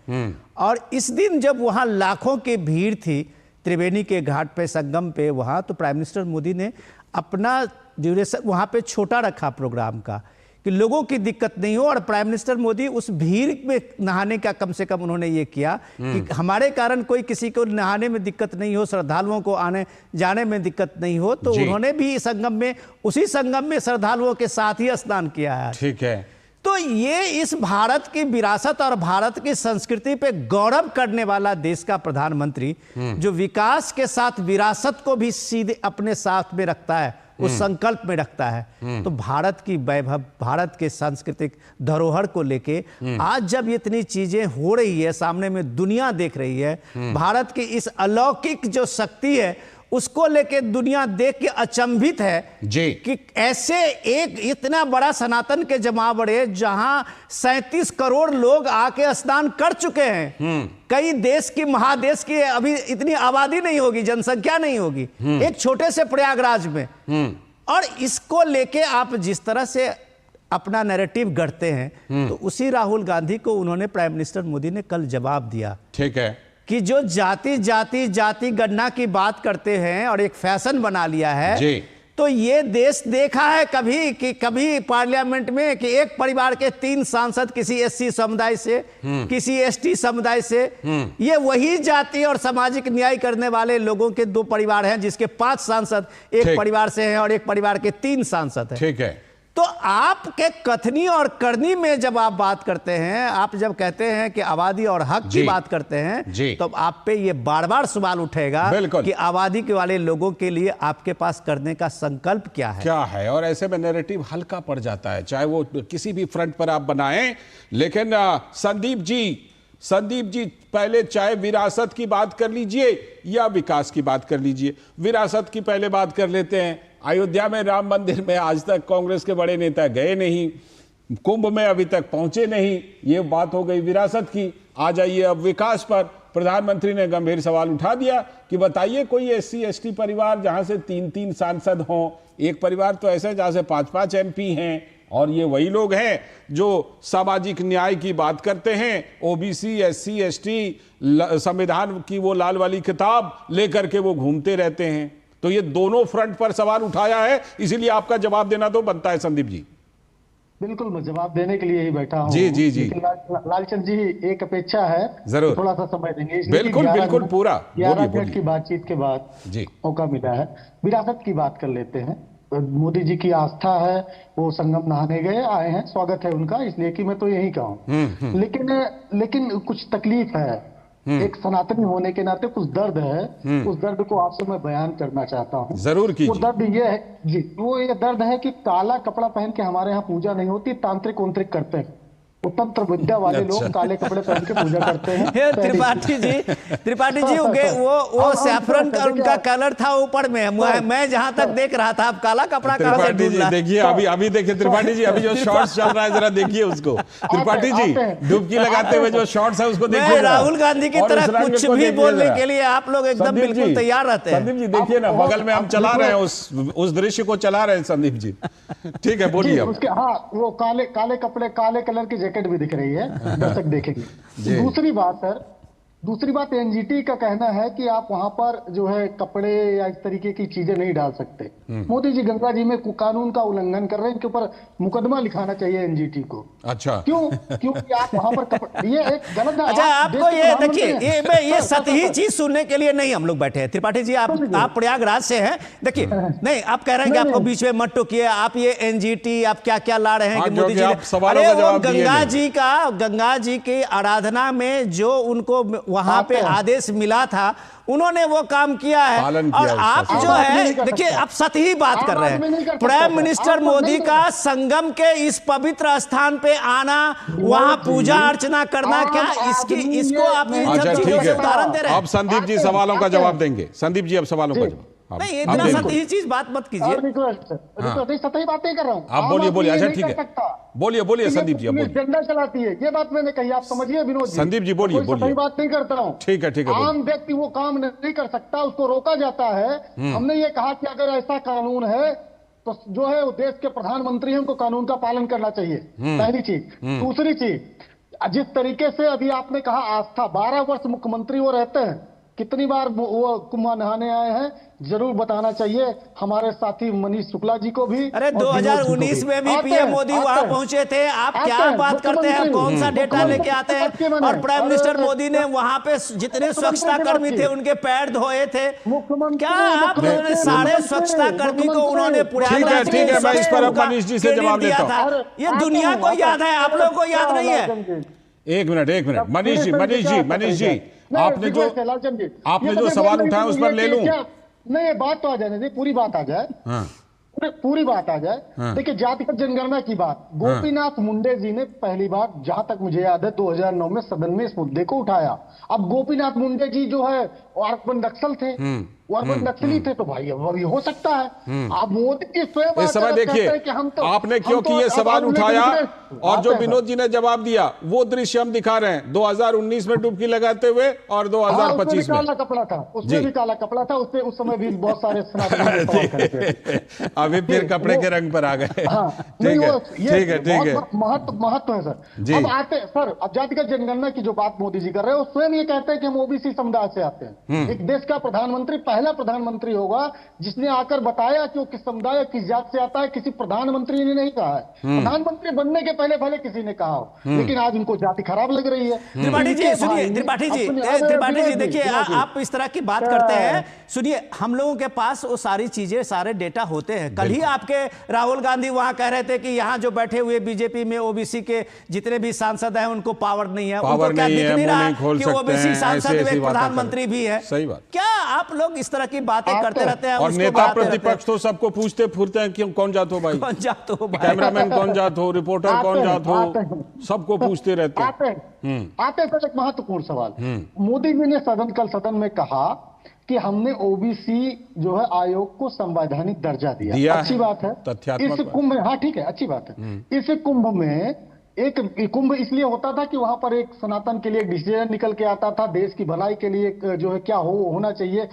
और इस दिन जब वहां लाखों की भीड़ थी त्रिवेणी के घाट पे, संगम पे, वहां तो प्राइम मिनिस्टर मोदी ने अपना ड्यूरेशन वहां पे छोटा रखा प्रोग्राम का, कि लोगों की दिक्कत नहीं हो। और प्राइम मिनिस्टर मोदी उस भीड़ में नहाने का कम से कम उन्होंने ये किया कि हमारे कारण कोई किसी को नहाने में दिक्कत नहीं हो, श्रद्धालुओं को आने जाने में दिक्कत नहीं हो, तो उन्होंने भी संगम में, उसी संगम में श्रद्धालुओं के साथ ही स्नान किया है। ठीक है। तो ये इस भारत की विरासत और भारत की संस्कृति पे गौरव करने वाला देश का प्रधानमंत्री, जो विकास के साथ विरासत को भी सीधे अपने साथ में रखता है, उस संकल्प में रखता है, तो भारत की वैभव, भारत के सांस्कृतिक धरोहर को लेके आज जब इतनी चीजें हो रही है, सामने में दुनिया देख रही है, भारत की इस अलौकिक जो शक्ति है उसको लेके दुनिया देख के अचंभित है जी कि ऐसे एक इतना बड़ा सनातन के जमावड़े जहां 37 करोड़ लोग आके स्नान कर चुके हैं। कई देश की महादेश की अभी इतनी आबादी नहीं होगी, जनसंख्या नहीं होगी, एक छोटे से प्रयागराज में। और इसको लेके आप जिस तरह से अपना नैरेटिव गढ़ते हैं, तो उसी राहुल गांधी को उन्होंने प्राइम मिनिस्टर मोदी ने कल जवाब दिया। ठीक है कि जो जाति गणना की बात करते हैं और एक फैशन बना लिया है जी। तो ये देश देखा है कभी कि कभी पार्लियामेंट में कि एक परिवार के 3 सांसद किसी एससी समुदाय से, किसी एसटी समुदाय से। ये वही जाति और सामाजिक न्याय करने वाले लोगों के 2 परिवार हैं जिसके 5 सांसद एक परिवार से हैं और एक परिवार के 3 सांसद हैं। ठीक है। तो आपके कथनी और करनी में जब आप बात करते हैं, आप जब कहते हैं कि आबादी और हक की बात करते हैं, तो आप पे ये बार बार सवाल उठेगा कि आबादी के वाले लोगों के लिए आपके पास करने का संकल्प क्या है। और ऐसे में नैरेटिव हल्का पड़ जाता है, चाहे वो किसी भी फ्रंट पर आप बनाएं। लेकिन संदीप जी पहले चाहे विरासत की बात कर लीजिए या विकास की बात कर लीजिए। विरासत की पहले बात कर लेते हैं। अयोध्या में राम मंदिर में आज तक कांग्रेस के बड़े नेता गए नहीं, कुंभ में अभी तक पहुंचे नहीं, ये बात हो गई विरासत की। आ जाइए अब विकास पर। प्रधानमंत्री ने गंभीर सवाल उठा दिया कि बताइए कोई एससी एसटी परिवार जहां से 3-3 सांसद हों, एक परिवार तो ऐसे जहां से 5-5 एमपी हैं, और ये वही लोग हैं जो सामाजिक न्याय की बात करते हैं। ओबीसी एससी एसटी संविधान की वो लाल वाली किताब लेकर के वो घूमते रहते हैं। तो ये दोनों फ्रंट पर सवाल उठाया है, इसीलिए आपका जवाब देना तो बनता है संदीप जी। बिल्कुल, मैं जवाब देने के लिए ही बैठा हूँ। जी जी जी। लालचंद जी, एक अपेक्षा है, जरूर थोड़ा सा समय देंगे। बिल्कुल बिल्कुल पूरा 11 मिनट की बातचीत के बाद जी मौका मिला है। विरासत की बात कर लेते हैं। मोदी जी की आस्था है, वो संगम नहाने गए आए हैं, स्वागत है उनका, इसलिए कि मैं तो यही कहूँ। लेकिन कुछ तकलीफ है, एक सनातनी होने के नाते कुछ दर्द है। उस दर्द को आपसे मैं बयान करना चाहता हूँ। जरूर कीजिए। वो दर्द ये है जी, वो ये दर्द है कि काला कपड़ा पहन के हमारे यहाँ पूजा नहीं होती, तांत्रिक उंत्रिक करते हैं। वो तंत्र विद्या वाले लोग काले कपड़े पहन के पूजा करते हैं। त्रिपाठी जी वो सैफरन का उनका कलर था ऊपर में, मैं जहां तक देख रहा था। आप काला कपड़ा कहां से ढूंढ रहा है? देखिए अभी देखिए त्रिपाठी जी, अभी जो शॉर्ट्स चल रहा है जरा देखिए उसको। त्रिपाठी जी डुबकी लगाते हुए जो शॉर्ट्स है उसको देखिए। राहुल गांधी की तरह कुछ भी बोलने के लिए आप लोग एकदम बिल्कुल तैयार रहते हैं। संदीप जी देखिए ना, बगल में हम चला रहे हैं उस दृश्य को चला रहे हैं संदीप जी। ठीक है, बोलिए। हाँ, वो काले कपड़े, काले कलर की जैकेट भी दिख रही है, दर्शक देखेंगे। दूसरी बात एनजीटी का कहना है कि आप वहां पर जो है कपड़े या इस तरीके की चीजें नहीं डाल सकते। मोदी जी गंगा जी में कानून का उल्लंघन कर रहे हैं, इनके ऊपर मुकदमा लिखाना चाहिए एनजीटी को। अच्छा, क्योंकि आप वहां पर कपड़े, ये एक गलत है। अच्छा, आपको ये देखिए, ये सतही चीज सुनने के लिए नहीं हम लोग बैठे हैं। त्रिपाठी जी, आप प्रयागराज से हैं। देखिए, नहीं, आप कह रहे हैं कि आपको बीच में मत टोकिए, आप ये एनजीटी आप क्या क्या ला रहे हैं कि मोदी जी अरे वो गंगा जी की आराधना में जो उनको वहां पे आदेश मिला था, उन्होंने वो काम किया है। और आप जो है, देखिए, आप सतही बात कर रहे हैं। प्राइम मिनिस्टर मोदी का संगम के इस पवित्र स्थान पे आना, वहां पूजा अर्चना करना, क्या इसको आप उदाहरण दे रहे हैं? अब संदीप जी सवालों का जवाब देंगे। संदीप जी अब सवालों का जवाब। नहीं, इतना सतही चीज बात मत कीजिए। सतही बात नहीं कर रहा हूँ। आप बोलिए। अच्छा ठीक है, बोलिए संदीप जी। झंडा चलाती है, ये बात मैंने कही, आप समझिए विनोद जी। संदीप जी बोलिए। सही बात नहीं करता हूँ। ठीक है। आम व्यक्ति वो काम नहीं कर सकता, उसको रोका जाता है। हमने ये कहा कि अगर ऐसा कानून है तो जो है देश के प्रधानमंत्री हैं, उनको कानून का पालन करना चाहिए, पहली चीज। दूसरी चीज, जिस तरीके से अभी आपने कहा आस्था, 12 वर्ष मुख्यमंत्री वो रहते हैं, कितनी बार वो कुंभ नहाने आए हैं, जरूर बताना चाहिए हमारे साथी मनीष शुक्ला जी को भी। अरे 2019 में भी पीएम मोदी वहां पहुंचे थे। आप क्या बात करते हैं? कौन सा डेटा लेके आते हैं? और प्राइम मिनिस्टर मोदी ने वहां पे जितने स्वच्छता कर्मी थे उनके पैर धोए थे। क्या आप सारे स्वच्छता कर्मी को उन्होंने प्रयागराज ठीक है, मैं इस पर मनीष जी से जवाब देता हूं। ये दुनिया को याद है, आप लोगों को याद नहीं है। एक मिनट मनीष जी, आपने जो सवाल उठाया उस पर ले लूं? नहीं, ये बात तो आ जाए, पूरी बात आ जाए। पूरी बात आ जाए। देखिए, जातिगत जनगणना की बात गोपीनाथ मुंडे जी ने पहली बार, जहां तक मुझे याद है, 2009 में सदन में इस मुद्दे को उठाया। अब गोपीनाथ मुंडे जी जो है अर्बन नक्सल थे, वो अर्बन नक्सली थे, तो भाई अब ये हो सकता है। आप मोदी की स्वयं इस समय देखिए आपने क्योंकि ये सवाल उठाया और जो विनोद जी ने जवाब दिया वो दृश्य हम दिखा रहे हैं 2019 में डुबकी लगाते हुए और 2025 में। काला कपड़ा था, उसमें भी काला कपड़ा था, उससे उस समय भी बहुत सारे अभी फिर कपड़े के रंग पर आ गए। ठीक है, ठीक है, ठीक है, महत्व है सर। अब आते सर, अब जातिगत जनगणना की जो बात मोदी जी कर रहे हैं, वो स्वयं ये कहते हैं कि हम ओबीसी समुदाय से आते हैं। एक देश का प्रधानमंत्री पहला प्रधानमंत्री होगा जिसने आकर बताया कि वो किस समुदाय किस जात से आता है। किसी प्रधानमंत्री ने नहीं कहा है, प्रधानमंत्री बनने के पहले भले किसी ने कहा हो, लेकिन आज उनको जाति खराब लग रही है। त्रिपाठी जी सुनिए, त्रिपाठी जी देखिए, आप इस तरह की बात करते हैं। सुनिए, हम लोगों के पास वो सारी चीजें, सारे डेटा होते हैं। कल ही आपके राहुल गांधी वहां कह रहे थे कि यहाँ जो बैठे हुए बीजेपी में ओबीसी के जितने भी सांसद हैं उनको पावर नहीं है, उनको क्या दिख नहीं रहा कि ओबीसी सांसद एक प्रधानमंत्री भी है। सही बात। क्या आप लोग इस तरह की बातें करते रहते हैं? और नेता प्रतिपक्ष तो सबको पूछते फिरते हैं कि कौन जात हो भाई, कौन जात हो, कैमरामैन कौन जात हो, रिपोर्टर कौन जात हो, सबको पूछते रहते हैं। आते सर एक महत्वपूर्ण सवाल, मोदी जी ने कल सदन में कहा कि हमने ओबीसी जो है आयोग को संवैधानिक दर्जा दिया। अच्छी बात है, इस कुंभ में, हाँ ठीक है, अच्छी बात है। इस कुंभ में एक कुंभ इसलिए होता था कि वहां पर एक सनातन के लिए एक डिसीजन निकल के आता था, देश की भलाई के लिए जो है क्या होना चाहिए।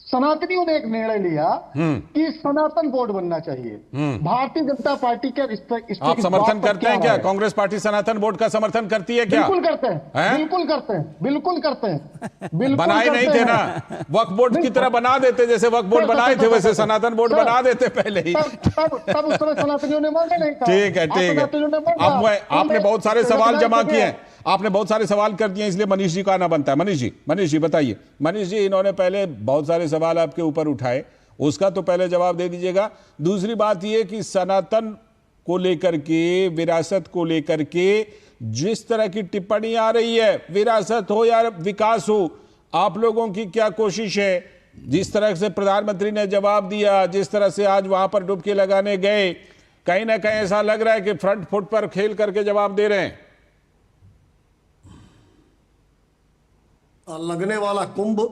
सनातनियों ने एक निर्णय लिया कि सनातन बोर्ड बनना चाहिए। भारतीय जनता पार्टी के आप समर्थन करते हैं क्या? कांग्रेस पार्टी सनातन बोर्ड का समर्थन करती है क्या? बिल्कुल करते हैं, बिल्कुल करते हैं, बिल्कुल करते हैं। बनाए नहीं थे ना, वक्फ बोर्ड की तरह बना देते, जैसे वक्फ बोर्ड बनाए थे वैसे सनातन बोर्ड बना देते पहले ही। तब उस समय सनातनियों ने मांगा नहीं था। ठीक है, ठीक है। अब आपने बहुत सारे सवाल जमा किए हैं, आपने बहुत सारे सवाल कर दिए, इसलिए मनीष जी का आना बनता है। मनीष जी बताइए। मनीष जी, इन्होंने पहले बहुत सारे सवाल आपके ऊपर उठाए, उसका तो पहले जवाब दे दीजिएगा। दूसरी बात यह कि सनातन को लेकर के, विरासत को लेकर के जिस तरह की टिप्पणी आ रही है, विरासत हो या विकास हो, आप लोगों की क्या कोशिश है? जिस तरह से प्रधानमंत्री ने जवाब दिया, जिस तरह से आज वहां पर डुबकी लगाने गए, कहीं ना कहीं ऐसा लग रहा है कि फ्रंट फुट पर खेल करके जवाब दे रहे हैं। लगने वाला कुंभ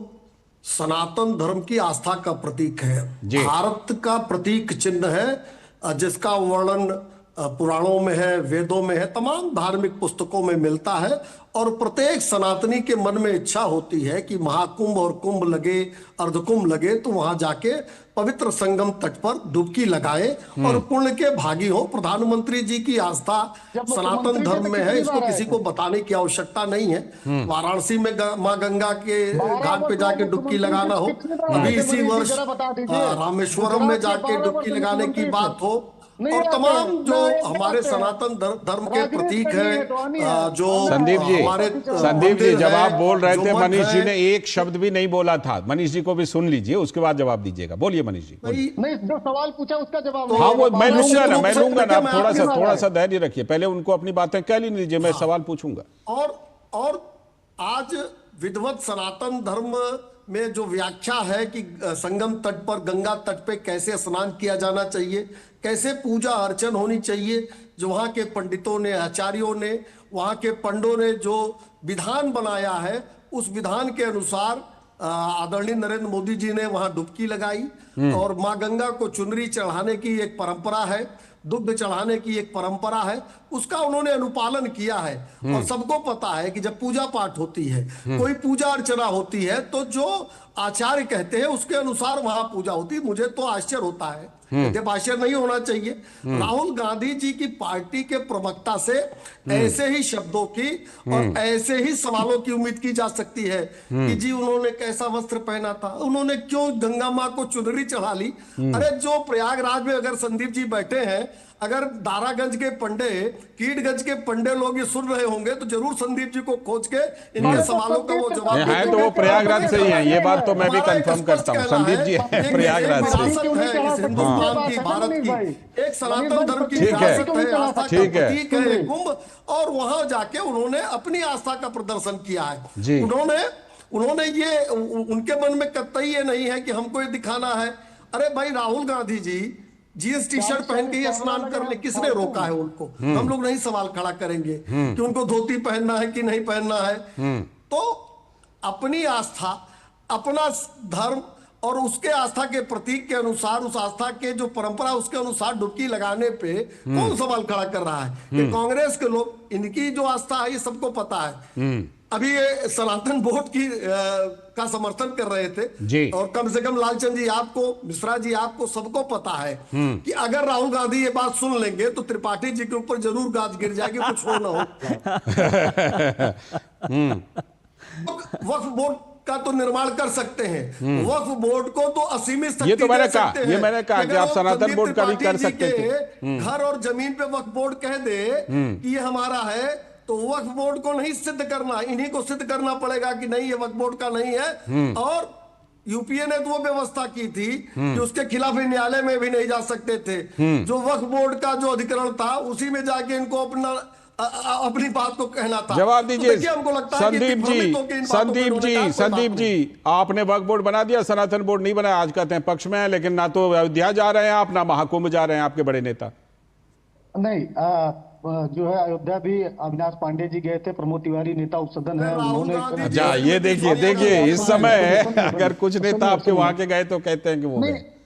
सनातन धर्म की आस्था का प्रतीक है, भारत का प्रतीक चिन्ह है, जिसका वर्णन पुराणों में है, वेदों में है, तमाम धार्मिक पुस्तकों में मिलता है। और प्रत्येक सनातनी के मन में इच्छा होती है कि महाकुंभ और कुंभ लगे, अर्धकुंभ लगे, तो वहां जाके पवित्र संगम तट पर डुबकी लगाए और पुण्य के भागी हो। प्रधानमंत्री जी की आस्था सनातन धर्म में है, इसको किसी को बताने की आवश्यकता नहीं है। वाराणसी में माँ गंगा के घाट पे जाके डुबकी लगाना हो, अभी इसी वर्ष रामेश्वरम में जाके डुबकी लगाने की बात हो, और तमाम जो हमारे सनातन धर्म के प्रतीक हैं, जो संदीप जी जब आप बोल रहे थे, मनीष जी ने एक शब्द भी नहीं बोला था। मनीष जी को भी सुन लीजिए, उसके बाद जवाब दीजिएगा। बोलिए मनीष जी। नहीं, जो सवाल पूछा उसका जवाब। हाँ, वो मैं लूंगा ना, मैं लूंगा ना। आप थोड़ा सा धैर्य रखिए, पहले उनको अपनी बातें कह लीजिए, मैं सवाल पूछूंगा। और आज विद्वत सनातन धर्म में जो व्याख्या है कि संगम तट पर, गंगा तट पे कैसे स्नान किया जाना चाहिए, कैसे पूजा अर्चन होनी चाहिए, जो वहाँ के पंडितों ने, आचार्यों ने, वहाँ के पंडों ने जो विधान बनाया है, उस विधान के अनुसार आदरणीय नरेंद्र मोदी जी ने वहाँ डुबकी लगाई। और माँ गंगा को चुनरी चढ़ाने की एक परंपरा है, दुग्ध चढ़ाने की एक परंपरा है, उसका उन्होंने अनुपालन किया है। और सबको पता है कि जब पूजा पाठ होती है, कोई पूजा अर्चना होती है, तो जो आचार्य कहते हैं उसके अनुसार वहां पूजा होती है। मुझे तो आश्चर्य होता है, जब आश्चर्य नहीं होना चाहिए। राहुल गांधी जी की पार्टी के प्रवक्ता से ऐसे ही शब्दों की और ऐसे ही सवालों की उम्मीद की जा सकती है कि जी उन्होंने कैसा वस्त्र पहना था, उन्होंने क्यों गंगा माँ को चुनरी चढ़ा ली। अरे जो प्रयागराज में अगर संदीप जी बैठे हैं, अगर दारागंज के पंडे, कीटगंज के पंडे लोग ये सुन रहे होंगे, तो जरूर संदीप जी को खोज के इनके सवालों का वो जवाब है। तो वो प्रयागराज से ही है, ये बात तो मैं भी कंफर्म करता हूँ। संदीप जी है प्रयागराज से। हिंदुस्तान की, भारत की एक सनातन धर्म की विरासत है, आस्था का प्रतीक है कुंभ, और वहां जाके उन्होंने अपनी आस्था का प्रदर्शन किया है। उन्होंने ये, उनके मन में कतई ये नहीं है कि हमको ये दिखाना है। अरे भाई, Rahul Gandhi ji jeans T shirt पहन के ये स्नान करने, किसने रोका है उनको? हम लोग नहीं सवाल खड़ा करेंगे कि उनको धोती पहनना है कि नहीं पहनना है। तो अपनी आस्था, अपना धर्म और उसके आस्था के प्रतीक के अनुसार, उस आस्था के जो परंपरा उसके अनुसार डुबकी लगाने पे कौन सवाल खड़ा कर रहा है? ये कांग्रेस के लोग, इनकी जो आस्था है ये सबको पता है। अभी ये सनातन बोर्ड की का समर्थन कर रहे थे जी। और कम से कम लालचंद जी आपको, मिश्रा जी आपको, सबको पता है कि अगर राहुल गांधी ये बात सुन लेंगे तो त्रिपाठी जी के ऊपर जरूर गाज गिर जाएगी, कुछ हो ना हो। वक्फ बोर्ड का तो निर्माण कर सकते हैं, वक्फ बोर्ड को तो असीमित शक्ति ये तो मैंने दे सकते कहा, हैं। ये मैंने कहा कि आप सनातन बोर्ड का भी कर सकते थे। घर और जमीन पे वक्फ बोर्ड कह दे कि ये हमारा है, तो वक्फ बोर्ड को नहीं सिद्ध करना, इन्हीं को सिद्ध करना पड़ेगा कि नहीं ये वक्फ बोर्ड का नहीं है। और यूपीए ने तो वो व्यवस्था की थी कि उसके खिलाफ न्यायालय में भी नहीं जा सकते थे। जो वक्फ बोर्ड का जो अधिकरण था उसी में जाके इनको अपनी बात को कहना था। जवाब दीजिए तो हमको लगता है संदीप जी, संदीप जी, आपने वक्फ बोर्ड बना दिया, सनातन बोर्ड नहीं बनाया। आज कहते हैं पक्ष में है, लेकिन ना तो अयोध्या जा रहे हैं आप, ना महाकुंभ जा रहे हैं आपके बड़े नेता। नहीं, जो है अयोध्या भी अविनाश पांडे जी गए थे, प्रमोद तिवारी नेता उपसदन है, उन्होंने। अच्छा, ये देखिए इस समय अगर कुछ नेता आपके वहां के गए तो कहते हैं कि वो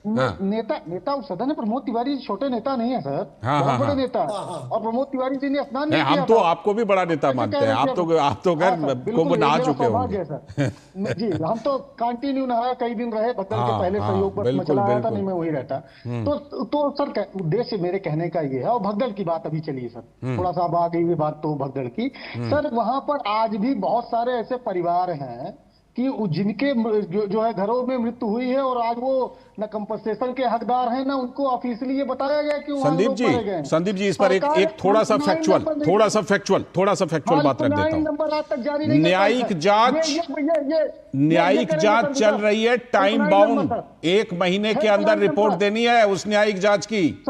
नेता उपसदन है। प्रमोद तिवारी छोटे नेता नहीं है सर, हाँ, बहुत हाँ, बड़े हाँ। नेता है। और प्रमोद तिवारी जी ने स्नान नहीं किया हम तो था। आपको भी बड़ा नेता मानते हैं। आप तो घर कुंभ नहा चुके होंगे। जी, हम तो कंटिन्यू नहाया, कई दिन रहे, भगदड़ के पहले सहयोग पर मचला आया था, नहीं मैं वही रहता। तो सर उद्देश्य मेरे कहने का ये है। और भगदड़ की बात अभी चलिए सर, थोड़ा सा अब आ गई बात तो भगदड़ की। सर वहां पर आज भी बहुत सारे ऐसे परिवार हैं कि जिनके जो है घरों में मृत्यु हुई है और आज वो न कंपनसेशन के हकदार हैं, ना उनको ऑफिशियली ये बताया गया कि संदीप जी इस पर एक थोड़ा सा फैक्चुअल बात रख देता हूं। न्यायिक जांच चल रही है, टाइम बाउंड, 1 महीने के अंदर रिपोर्ट देनी है उस न्यायिक जांच की।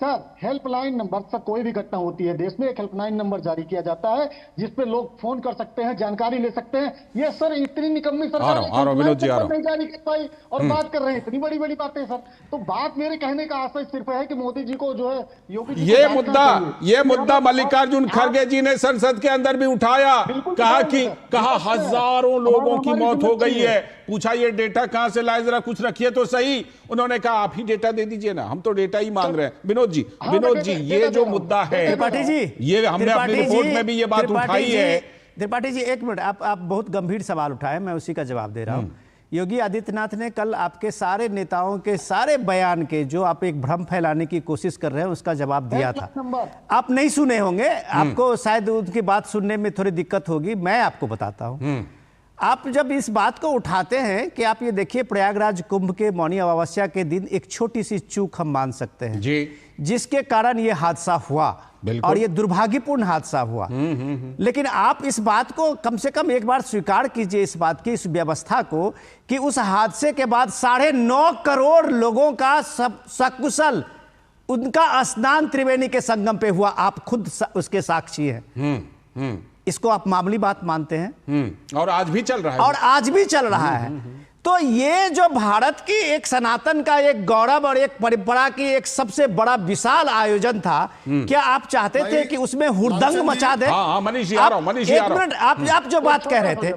सर हेल्पलाइन नंबर, सर कोई भी घटना होती है देश में, एक हेल्पलाइन नंबर जारी किया जाता है जिसपे लोग फोन कर सकते हैं, जानकारी ले सकते हैं। ये सर इतनी निकम्मी सरकार नहीं जारी कर पाई और बात कर रहे हैं इतनी बड़ी बड़ी बातें सर। तो बात मेरे कहने का आशय सिर्फ है कि मोदी जी को जो है योगी जी ये मुद्दा मल्लिकार्जुन खड़गे जी ने संसद के अंदर भी उठाया, कहा हजारों लोगों की मौत हो गई है। पूछा ये डेटा कहां से लाए, जरा कुछ रखिए तो सही। उन्होंने कहा आप ही डेटा दे दीजिए ना, हम तो डेटा ही मांग रहे हैं। विनोद जी ये जो मुद्दा है, त्रिपाठी जी, ये हमने अपनी रिपोर्ट में भी ये बात उठाई है। त्रिपाठी जी एक मिनट, आप बहुत गंभीर सवाल उठाए, मैं उसी का जवाब दे रहा हूं। योगी आदित्यनाथ ने कल आपके सारे नेताओं के सारे बयान के जो आप एक भ्रम फैलाने की कोशिश कर रहे हैं उसका जवाब दिया था। आप नहीं सुने होंगे, आपको शायद उनकी बात सुनने में थोड़ी दिक्कत होगी। मैं आपको बताता हूं, आप जब इस बात को उठाते हैं कि आप ये देखिए प्रयागराज कुंभ के मौनी अमावस्या के दिन एक छोटी सी चूक हम मान सकते हैं जी, जिसके कारण ये हादसा हुआ और ये दुर्भाग्यपूर्ण हादसा हुआ। लेकिन आप इस बात को कम से कम एक बार स्वीकार कीजिए, इस बात की, इस व्यवस्था को, कि उस हादसे के बाद 9.5 करोड़ लोगों का सकुशल उनका स्नान त्रिवेणी के संगम पे हुआ। आप खुद उसके साक्षी हैं। इसको आप मामूली बात मानते हैं और आज भी चल रहा है। तो ये जो भारत की एक सनातन का एक गौरव और एक परंपरा की एक सबसे बड़ा विशाल आयोजन था, क्या आप चाहते थे कि उसमें हुड़दंग मचा दे? मनीष जी, एक मिनट, आप जो बात कह रहे थे,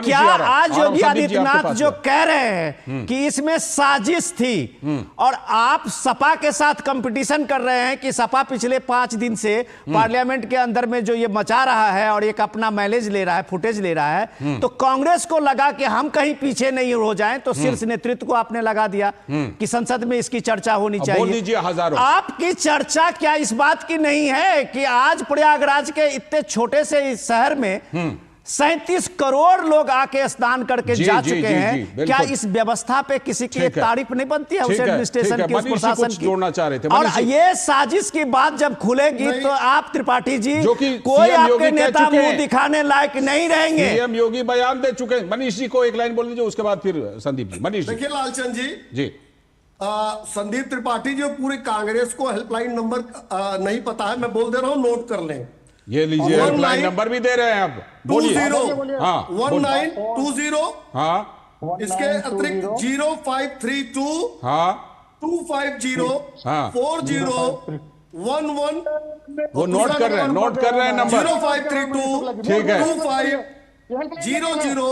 क्या आज योगी आदित्यनाथ जो कह रहे हैं कि इसमें साजिश थी और आप सपा के साथ कंपटीशन कर रहे हैं कि सपा पिछले 5 दिन से पार्लियामेंट के अंदर में जो ये मचा रहा है और एक अपना माइलेज ले रहा है, फुटेज ले रहा है, तो कांग्रेस को लगा कि हम कहीं पीछे नहीं हो जाएं, तो शीर्ष नेतृत्व को आपने लगा दिया कि संसद में इसकी चर्चा होनी चाहिए। आपकी चर्चा क्या इस बात की नहीं है कि आज प्रयागराज के इतने छोटे से इस शहर में 37 करोड़ लोग आके स्नान करके जा चुके हैं? क्या इस व्यवस्था पे किसी की तारीफ नहीं बनती है उस एडमिनिस्ट्रेशन की, उस प्रशासन की? जोड़ना चाह रहे थे और ये साजिश की बात जब खुलेगी तो आप त्रिपाठी जी, कोई आपके नेता मुंह दिखाने लायक नहीं रहेंगे। सीएम योगी बयान दे चुके हैं। मनीष जी को एक लाइन बोल दीजिए, उसके बाद फिर संदीप जी। मनीष जी। देखिए लालचंद जी, संदीप त्रिपाठी जी पूरी कांग्रेस को हेल्पलाइन नंबर नहीं पता है, मैं बोल दे रहा हूं, नोट कर लें। ये लीजिए, हेल्पलाइन नंबर भी दे रहे हैं आप। 1920 हाँ, इसके अतिरिक्त 0532 250 4011 वो नोट कर रहे हैं नंबर। 0532 ठीक है, 25 00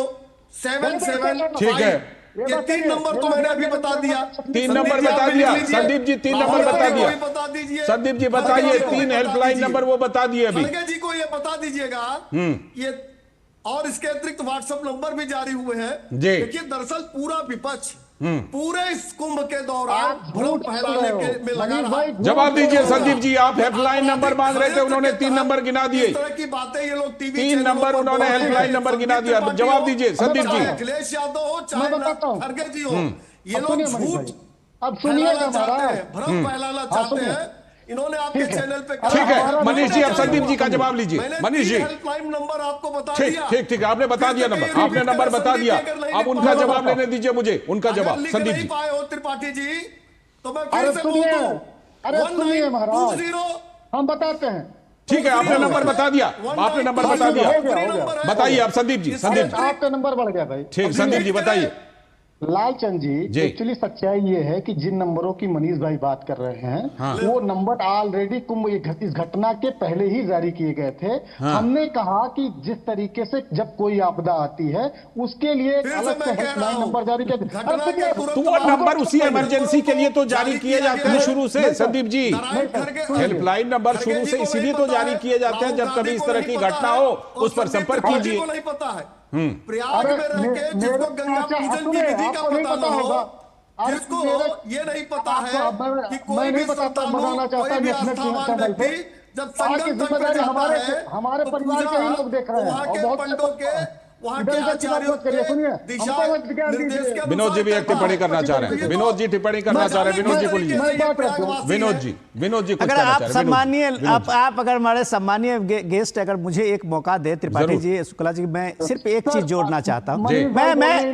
775। ठीक है, ये 3 नंबर तो मैंने अभी बता दिया। 3 नंबर बता दिया संदीप जी, 3 नंबर बता दिया। बता दीजिए संदीप जी बताइए, 3 हेल्पलाइन नंबर वो बता दिए अभी। खड़गे जी को ये बता दीजिएगा ये, और इसके अतिरिक्त व्हाट्सएप नंबर भी जारी हुए हैं। देखिए दरअसल पूरा विपक्ष पूरे इस कुंभ के दौरान भ्रम फैलाने के में लगा रहा। जवाब दीजिए संदीप जी, आप हेल्पलाइन नंबर मांग रहे थे, उन्होंने 3 नंबर गिना दिए। इस तरह की बातें ये लोग टीवी 3 नंबर उन्होंने हेल्पलाइन नंबर गिना दिया। जवाब दीजिए संदीप जी। अखिलेश यादव हो चाहे खड़गे जी हो, ये लोग झूठ अब सुनिएगा भ्रम फैलाना चाहते हैं। इन्होंने आपके चैनल पे ठीक है मनीष जी, अब संदीप जी का जवाब लीजिए। मनीष जी हेल्पलाइन नंबर आपको बता ठीक दिया। ठीक ठीक, आपने बता दिया नंबर, आपने नंबर बता दिया। अब उनका जवाब लेने दीजिए मुझे, उनका जवाब संदीप जी। पाए हो त्रिपाठी जी तो मैं फिर से बोल दूं। अरे सुनिए महाराज, हम बताते हैं। ठीक है, आपने नंबर बता दिया, आपने नंबर बता दिया। बताइए आप संदीप जी, संदीप जी। आपका नंबर बढ़ गया भाई। ठीक, संदीप जी बताइए। लालचंद जी, एक्चुअली सच्चाई ये है कि जिन नंबरों की मनीष भाई बात कर रहे हैं हाँ। वो नंबर ऑलरेडी कुंभ इस घटना के पहले ही जारी किए गए थे। हाँ। हमने कहा कि जिस तरीके से जब कोई आपदा आती है उसके लिए अलग से हेल्पलाइन नंबर जारी किया। तो वो नंबर उसी इमरजेंसी के लिए तो जारी किए जाते हैं शुरू से संदीप जी। हेल्पलाइन नंबर शुरू से इसीलिए तो जारी किए जाते हैं, जब कभी इस तरह की घटना हो उस पर संपर्क कीजिए। नहीं पता है प्रयाग में रह के जिसको गंगा पूजन की विधि का पता न हो, जिसको ये नहीं पता है कि कोई भी श्रद्धालु, कोई भी आस्थावान व्यक्ति जब संगम तट पर जाता है हमारे परिवार के ही लोग देख रहे हैं, वहां के पंडों के, वहां के आचार्यों के दिशा निर्देश के। विनोद जी भी एक टिप्पणी करना चाह रहे हैं। विनोद जी टिप्पणी करना चाह रहे हैं। विनोद जी बोलिए। विनोद जी अगर आप सम्मानीय, आप अगर हमारे सम्मानीय गेस्ट अगर मुझे एक मौका दे त्रिपाठी जी, शुक्ला जी, मैं सिर्फ एक चीज जोड़ना चाहता हूँ।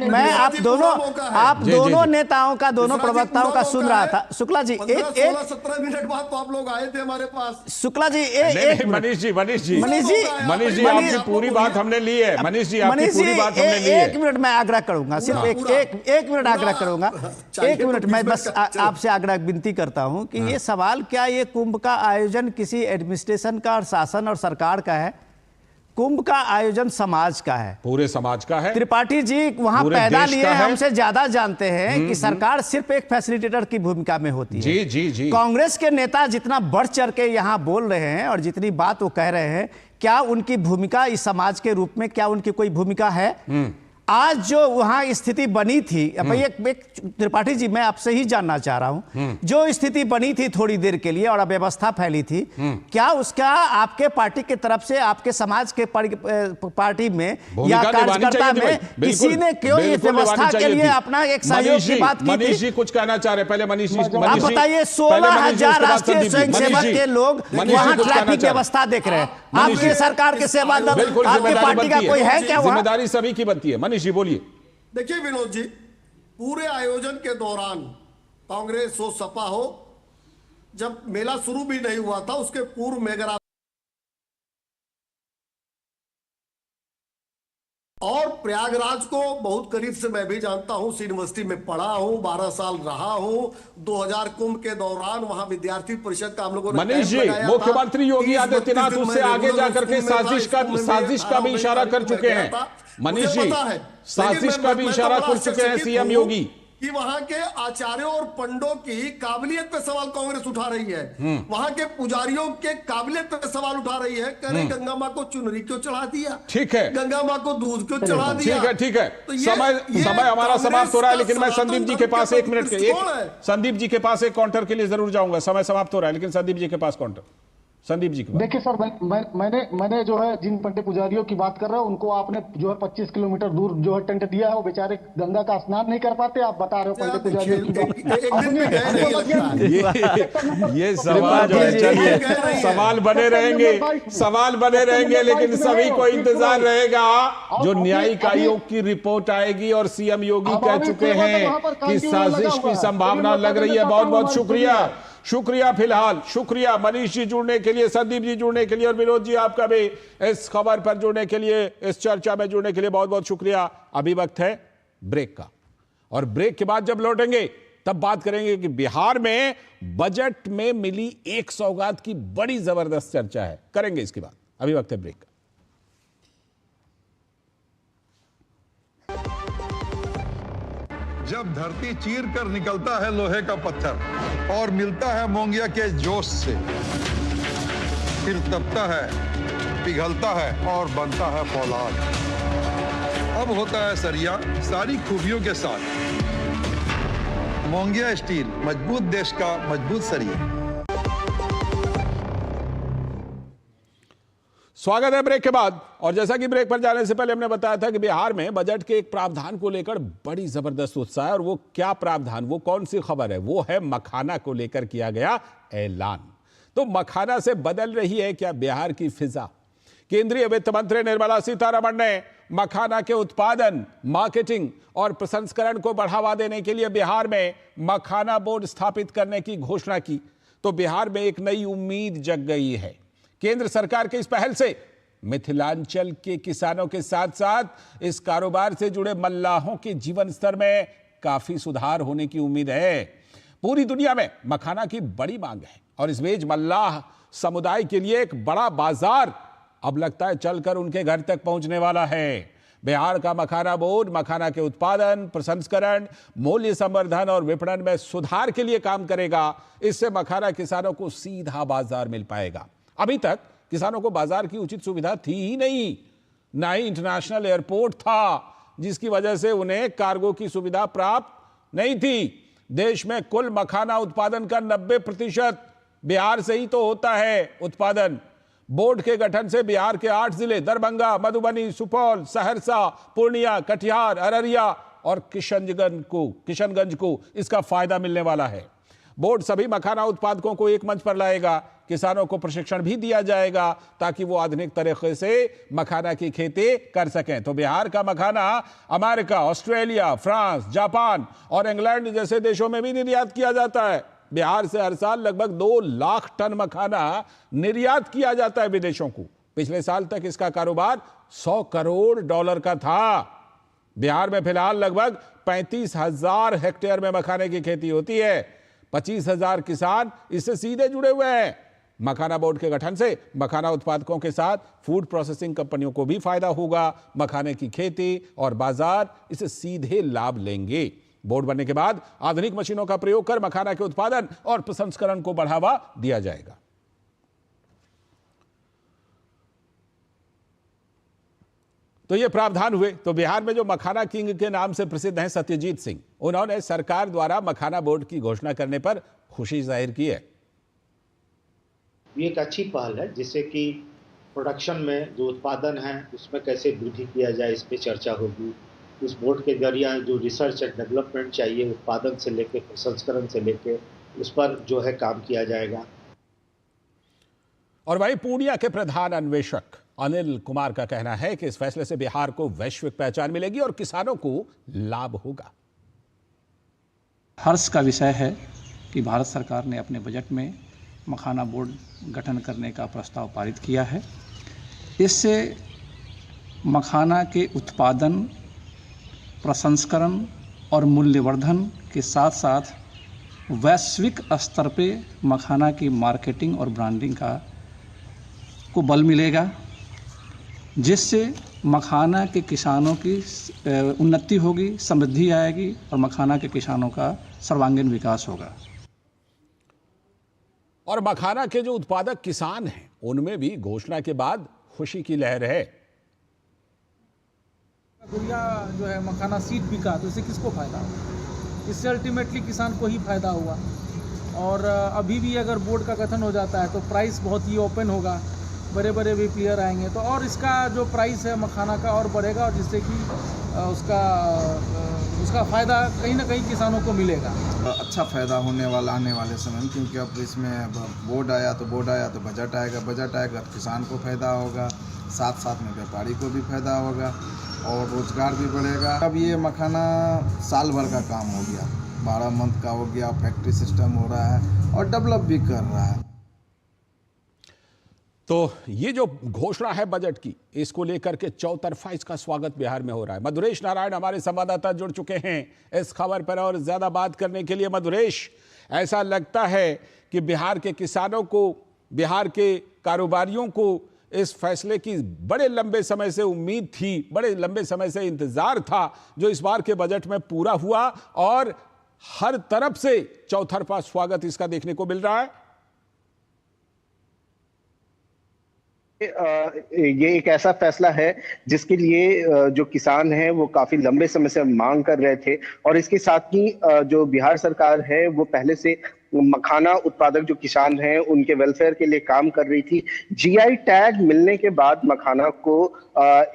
मैं आप दोनों नेताओं का, दोनों प्रवक्ताओं का सुन रहा था। शुक्ला जी 17 मिनट बाद तो आप लोग आए थे हमारे पास। शुक्ला जी मनीष जी आपकी पूरी बात हमने ली है। मनीष जी पूरी बात हमने ली है। 1 मिनट मैं आग्रह करूंगा, सिर्फ एक मिनट आग्रह करूंगा। 1 मिनट मैं बस आपसे आग्रह विनती करता हूं कि ये सवाल, क्या ये कुंभ का आयोजन किसी एडमिनिस्ट्रेशन का और शासन और सरकार का है? कुंभ का आयोजन समाज का है, पूरे समाज का है। त्रिपाठी जी वहां पैदा लिए हमसे ज्यादा जानते हैं कि सरकार सिर्फ एक फैसिलिटेटर की भूमिका में होती है। जी। कांग्रेस के नेता जितना बढ़ चढ़ के यहाँ बोल रहे हैं और जितनी बात वो कह रहे हैं, क्या उनकी भूमिका इस समाज के रूप में, क्या उनकी कोई भूमिका है? आज जो वहां स्थिति बनी थी, त्रिपाठी जी मैं आपसे ही जानना चाह रहा हूं, जो स्थिति बनी थी थोड़ी देर के लिए और अव्यवस्था फैली थी, क्या उसका आपके पार्टी की तरफ से, आपके समाज के पार्टी में या कार्यकर्ता में किसी ने क्यों इस व्यवस्था के लिए अपना एक सहयोग की बात की थी? मनीष जी कुछ कहना चाह रहे, पहले मनीष जी आप बताइए। 16,000 राष्ट्रीय स्वयंसेवक के लोग वहां ट्रैफिक व्यवस्था देख रहे हैं। आपकी सरकार के सेवा, आपकी पार्टी का कोई है क्या? जिम्मेदारी सभी की बनती है। मनीष जी बोलिए। देखिए विनोद जी, पूरे आयोजन के दौरान कांग्रेस हो, सपा हो, जब मेला शुरू भी नहीं हुआ था उसके पूर्व में, अगर आप और प्रयागराज को बहुत करीब से मैं भी जानता हूं, यूनिवर्सिटी में पढ़ा हूं, 12 साल रहा हूं। 2000 कुंभ के दौरान वहां विद्यार्थी परिषद का हम लोगों ने मनीष जी, मुख्यमंत्री योगी आदित्यनाथ उससे आगे जाकर के साजिश का भी इशारा कर चुके हैं। मनीष जी, साजिश का भी इशारा कर चुके हैं सीएम योगी कि वहां के आचार्यों और पंडों की काबिलियत पे सवाल कांग्रेस उठा रही है, वहां के पुजारियों के काबिलियत पे सवाल उठा रही है। कह रहे गंगा मां को चुनरी क्यों चढ़ा दिया? ठीक है। गंगा मां को दूध क्यों चढ़ा दिया? ठीक है। तो समय हमारा समाप्त हो रहा है, लेकिन मैं संदीप जी के पास 1 मिनट के संदीप जी के पास एक काउंटर के लिए जरूर जाऊंगा। समय समाप्त हो रहा है, लेकिन संदीप जी के पास काउंटर। संदीप जी की देखिए सर, मैंने जो है जिन पंडित पुजारियों की बात कर रहा हूं उनको आपने जो है 25 किलोमीटर दूर जो है टेंट दिया है, वो बेचारे गंगा का स्नान नहीं कर पाते। आप बता रहे हो पंडित पुजारियों की ये सवाल जो है, चलिए सवाल बने रहेंगे, लेकिन सभी को इंतजार रहेगा जो न्यायिक आयोग की रिपोर्ट आएगी। और सीएम योगी कह चुके हैं कि साजिश की संभावना लग रही है। बहुत बहुत शुक्रिया फिलहाल, शुक्रिया मनीष जी जुड़ने के लिए, संदीप जी जुड़ने के लिए, और विनोद जी आपका भी इस खबर पर जुड़ने के लिए, इस चर्चा में जुड़ने के लिए बहुत बहुत शुक्रिया। अभी वक्त है ब्रेक का, और ब्रेक के बाद जब लौटेंगे तब बात करेंगे कि बिहार में बजट में मिली एक सौगात की बड़ी जबरदस्त चर्चा है, करेंगे इसके बाद। अभी वक्त है ब्रेक का। जब धरती चीर कर निकलता है लोहे का पत्थर और मिलता है मोंगिया के जोश से, फिर तपता है, पिघलता है और बनता है फौलाद। अब होता है सरिया सारी खूबियों के साथ। मोंगिया स्टील, मजबूत देश का मजबूत सरिया। स्वागत है ब्रेक के बाद। और जैसा कि ब्रेक पर जाने से पहले हमने बताया था कि बिहार में बजट के एक प्रावधान को लेकर बड़ी जबरदस्त उत्साह है। और वो क्या प्रावधान, वो कौन सी खबर है? वो है मखाना को लेकर किया गया ऐलान। तो मखाना से बदल रही है क्या बिहार की फिजा? केंद्रीय वित्त मंत्री निर्मला सीतारमण ने मखाना के उत्पादन, मार्केटिंग और प्रसंस्करण को बढ़ावा देने के लिए बिहार में मखाना बोर्ड स्थापित करने की घोषणा की। तो बिहार में एक नई उम्मीद जग गई है। केंद्र सरकार के इस पहल से मिथिलांचल के किसानों के साथ साथ इस कारोबार से जुड़े मल्लाहों के जीवन स्तर में काफी सुधार होने की उम्मीद है। पूरी दुनिया में मखाना की बड़ी मांग है और इस बीच मल्लाह समुदाय के लिए एक बड़ा बाजार अब लगता है चलकर उनके घर तक पहुंचने वाला है। बिहार का मखाना बोर्ड मखाना के उत्पादन, प्रसंस्करण, मूल्य संवर्धन और विपणन में सुधार के लिए काम करेगा। इससे मखाना किसानों को सीधा बाजार मिल पाएगा। अभी तक किसानों को बाजार की उचित सुविधा थी ही नहीं, ना ही इंटरनेशनल एयरपोर्ट था, जिसकी वजह से उन्हें कार्गो की सुविधा प्राप्त नहीं थी। देश में कुल मखाना उत्पादन का 90% बिहार से ही तो होता है उत्पादन। बोर्ड के गठन से बिहार के 8 जिले दरभंगा, मधुबनी, सुपौल, सहरसा, पूर्णिया, कटिहार, अररिया और किशनगंज को इसका फायदा मिलने वाला है। बोर्ड सभी मखाना उत्पादकों को एक मंच पर लाएगा। किसानों को प्रशिक्षण भी दिया जाएगा ताकि वो आधुनिक तरीके से मखाना की खेती कर सकें। तो बिहार का मखाना अमेरिका, ऑस्ट्रेलिया, फ्रांस, जापान और इंग्लैंड जैसे देशों में भी निर्यात किया जाता है। बिहार से हर साल लगभग 2 लाख टन मखाना निर्यात किया जाता है विदेशों को। पिछले साल तक इसका कारोबार $100 करोड़ का था। बिहार में फिलहाल लगभग 35,000 हेक्टेयर में मखाने की खेती होती है। 25,000 किसान इससे सीधे जुड़े हुए हैं। मखाना बोर्ड के गठन से मखाना उत्पादकों के साथ फूड प्रोसेसिंग कंपनियों को भी फायदा होगा। मखाने की खेती और बाजार इससे सीधे लाभ लेंगे। बोर्ड बनने के बाद आधुनिक मशीनों का प्रयोग कर मखाना के उत्पादन और प्रसंस्करण को बढ़ावा दिया जाएगा। तो ये प्रावधान हुए। तो बिहार में जो मखाना किंग के नाम से प्रसिद्ध हैं सत्यजीत सिंह, उन्होंने सरकार द्वारा मखाना बोर्ड की घोषणा करने पर खुशी जाहिर की है। ये एक अच्छी पहल है जिससे कि प्रोडक्शन में जो उत्पादन है उसमें कैसे वृद्धि किया जाए, इस पे चर्चा होगी। इस बोर्ड के जरिए जो रिसर्च एंड डेवलपमेंट चाहिए, उत्पादन से लेकर प्रसंस्करण से लेकर, उस पर जो है काम किया जाएगा। और वहीं पूर्णिया के प्रधान अन्वेषक अनिल कुमार का कहना है कि इस फैसले से बिहार को वैश्विक पहचान मिलेगी और किसानों को लाभ होगा। हर्ष का विषय है कि भारत सरकार ने अपने बजट में मखाना बोर्ड गठन करने का प्रस्ताव पारित किया है। इससे मखाना के उत्पादन, प्रसंस्करण और मूल्यवर्धन के साथ साथ वैश्विक स्तर पे मखाना की मार्केटिंग और ब्रांडिंग को बल मिलेगा, जिससे मखाना के किसानों की उन्नति होगी, समृद्धि आएगी और मखाना के किसानों का सर्वांगीण विकास होगा। और मखाना के जो उत्पादक किसान हैं उनमें भी घोषणा के बाद खुशी की लहर है। गुड़िया जो है मखाना सीड बिका तो इससे किसको फायदा हुआ? इससे अल्टीमेटली किसान को ही फायदा हुआ। और अभी भी अगर बोर्ड का गठन हो जाता है तो प्राइस बहुत ही ओपन होगा, बड़े बड़े भी प्लेयर आएंगे तो और इसका जो प्राइस है मखाना का और बढ़ेगा और जिससे कि उसका फ़ायदा कहीं ना कहीं किसानों को मिलेगा। अच्छा फ़ायदा होने वाला आने वाले समय में, क्योंकि अब इसमें बोर्ड आया तो बजट आएगा तो किसान को फ़ायदा होगा, साथ साथ में व्यापारी को भी फ़ायदा होगा और रोज़गार भी बढ़ेगा। अब ये मखाना साल भर का काम हो गया, 12 मंथ का हो गया, फैक्ट्री सिस्टम हो रहा है और डेवलप भी कर रहा है। तो ये जो घोषणा है बजट की, इसको लेकर के चौतरफा इसका स्वागत बिहार में हो रहा है। मधुरेश नारायण हमारे संवाददाता जुड़ चुके हैं इस खबर पर और ज्यादा बात करने के लिए। मधुरेश, ऐसा लगता है कि बिहार के किसानों को, बिहार के कारोबारियों को इस फैसले की बड़े लंबे समय से उम्मीद थी, बड़े लंबे समय से इंतजार था, जो इस बार के बजट में पूरा हुआ और हर तरफ से चौतरफा स्वागत इसका देखने को मिल रहा है। ये एक ऐसा फैसला है जिसके लिए जो किसान हैं वो काफी लंबे समय से मांग कर रहे थे, और इसके साथ ही जो बिहार सरकार है वो पहले से मखाना उत्पादक जो किसान हैं उनके वेलफेयर के लिए काम कर रही थी। जीआई टैग मिलने के बाद मखाना को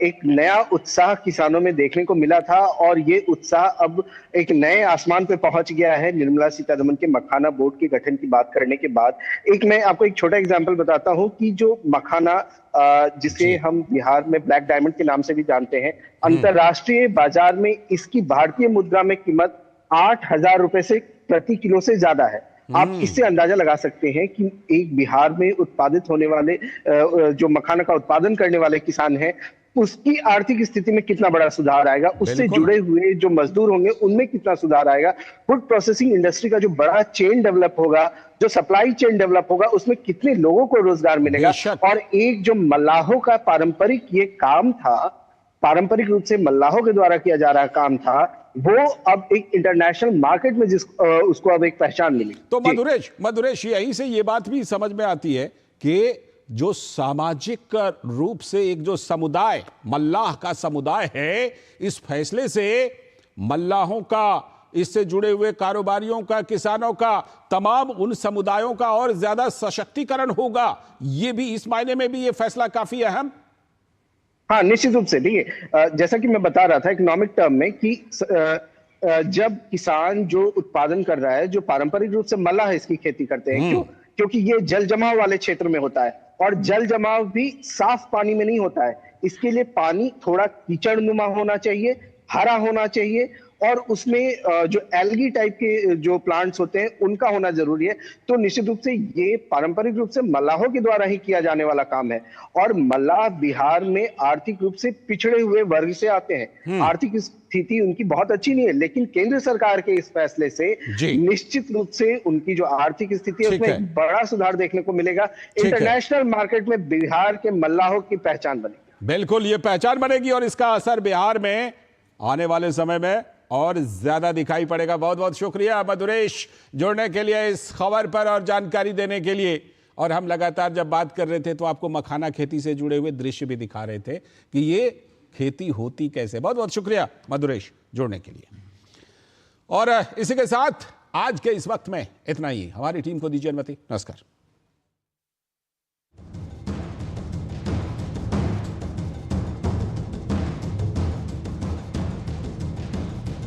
एक नया उत्साह किसानों में देखने को मिला था, और ये उत्साह अब एक नए आसमान पे पहुंच गया है निर्मला सीतारमण के मखाना बोर्ड के गठन की बात करने के बाद। मैं आपको एक छोटा एग्जांपल बताता हूं कि जो मखाना जिसे हम बिहार में ब्लैक डायमंड के नाम से भी जानते हैं, अंतरराष्ट्रीय बाजार में इसकी भारतीय मुद्रा में कीमत 8,000 रुपए से प्रति किलो से ज्यादा है। आप इससे अंदाजा लगा सकते हैं कि एक बिहार में उत्पादित होने वाले जो मखाना का उत्पादन करने वाले किसान हैं उसकी आर्थिक स्थिति में कितना बड़ा सुधार आएगा, उससे जुड़े हुए जो मजदूर होंगे उनमें कितना सुधार आएगा, फूड प्रोसेसिंग इंडस्ट्री का जो बड़ा चेन डेवलप होगा, जो सप्लाई चेन डेवलप होगा, उसमें कितने लोगों को रोजगार मिलेगा। और एक जो मल्लाहों का पारंपरिक ये काम था, पारंपरिक रूप से मल्लाहों के द्वारा किया जा रहा काम था, वो अब एक इंटरनेशनल मार्केट में उसको अब एक पहचान मिली। तो मधुरेश यहीं से ये बात भी समझ में आती है कि जो सामाजिक रूप से एक जो समुदाय मल्लाह का समुदाय है, इस फैसले से मल्लाहों का, इससे जुड़े हुए कारोबारियों का, किसानों का, तमाम उन समुदायों का और ज्यादा सशक्तिकरण होगा। ये भी इस मायने में भी ये फैसला काफी अहम। हाँ, निश्चित रूप से। देखिए, जैसा कि मैं बता रहा था इकोनॉमिक टर्म में कि जब किसान जो उत्पादन कर रहा है, जो पारंपरिक रूप से मल्लाह इसकी खेती करते हैं, क्योंकि ये जल जमाव वाले क्षेत्र में होता है, और जल जमाव भी साफ पानी में नहीं होता है। इसके लिए पानी थोड़ा कीचड़नुमा होना चाहिए, हरा होना चाहिए, और उसमें जो एल्गी टाइप के जो प्लांट्स होते हैं उनका होना जरूरी है। तो निश्चित रूप से ये पारंपरिक रूप से मल्लाहों के द्वारा ही किया जाने वाला काम है, और मल्लाह बिहार में आर्थिक रूप से पिछड़े हुए वर्ग से आते हैं। आर्थिक स्थिति उनकी बहुत अच्छी नहीं है, लेकिन केंद्र सरकार के इस फैसले से निश्चित रूप से उनकी जो आर्थिक स्थिति है उसमें एक बड़ा सुधार देखने को मिलेगा। इंटरनेशनल मार्केट में बिहार के मल्लाहों की पहचान बनेगी। बिल्कुल, ये पहचान बनेगी और इसका असर बिहार में आने वाले समय में और ज्यादा दिखाई पड़ेगा। बहुत बहुत शुक्रिया मधुरेश जुड़ने के लिए इस खबर पर और जानकारी देने के लिए। और हम लगातार जब बात कर रहे थे तो आपको मखाना खेती से जुड़े हुए दृश्य भी दिखा रहे थे कि ये खेती होती कैसे। बहुत बहुत शुक्रिया मधुरेश जुड़ने के लिए। और इसी के साथ आज के इस वक्त में इतना ही। हमारी टीम को दीजिए अनुमति। नमस्कार।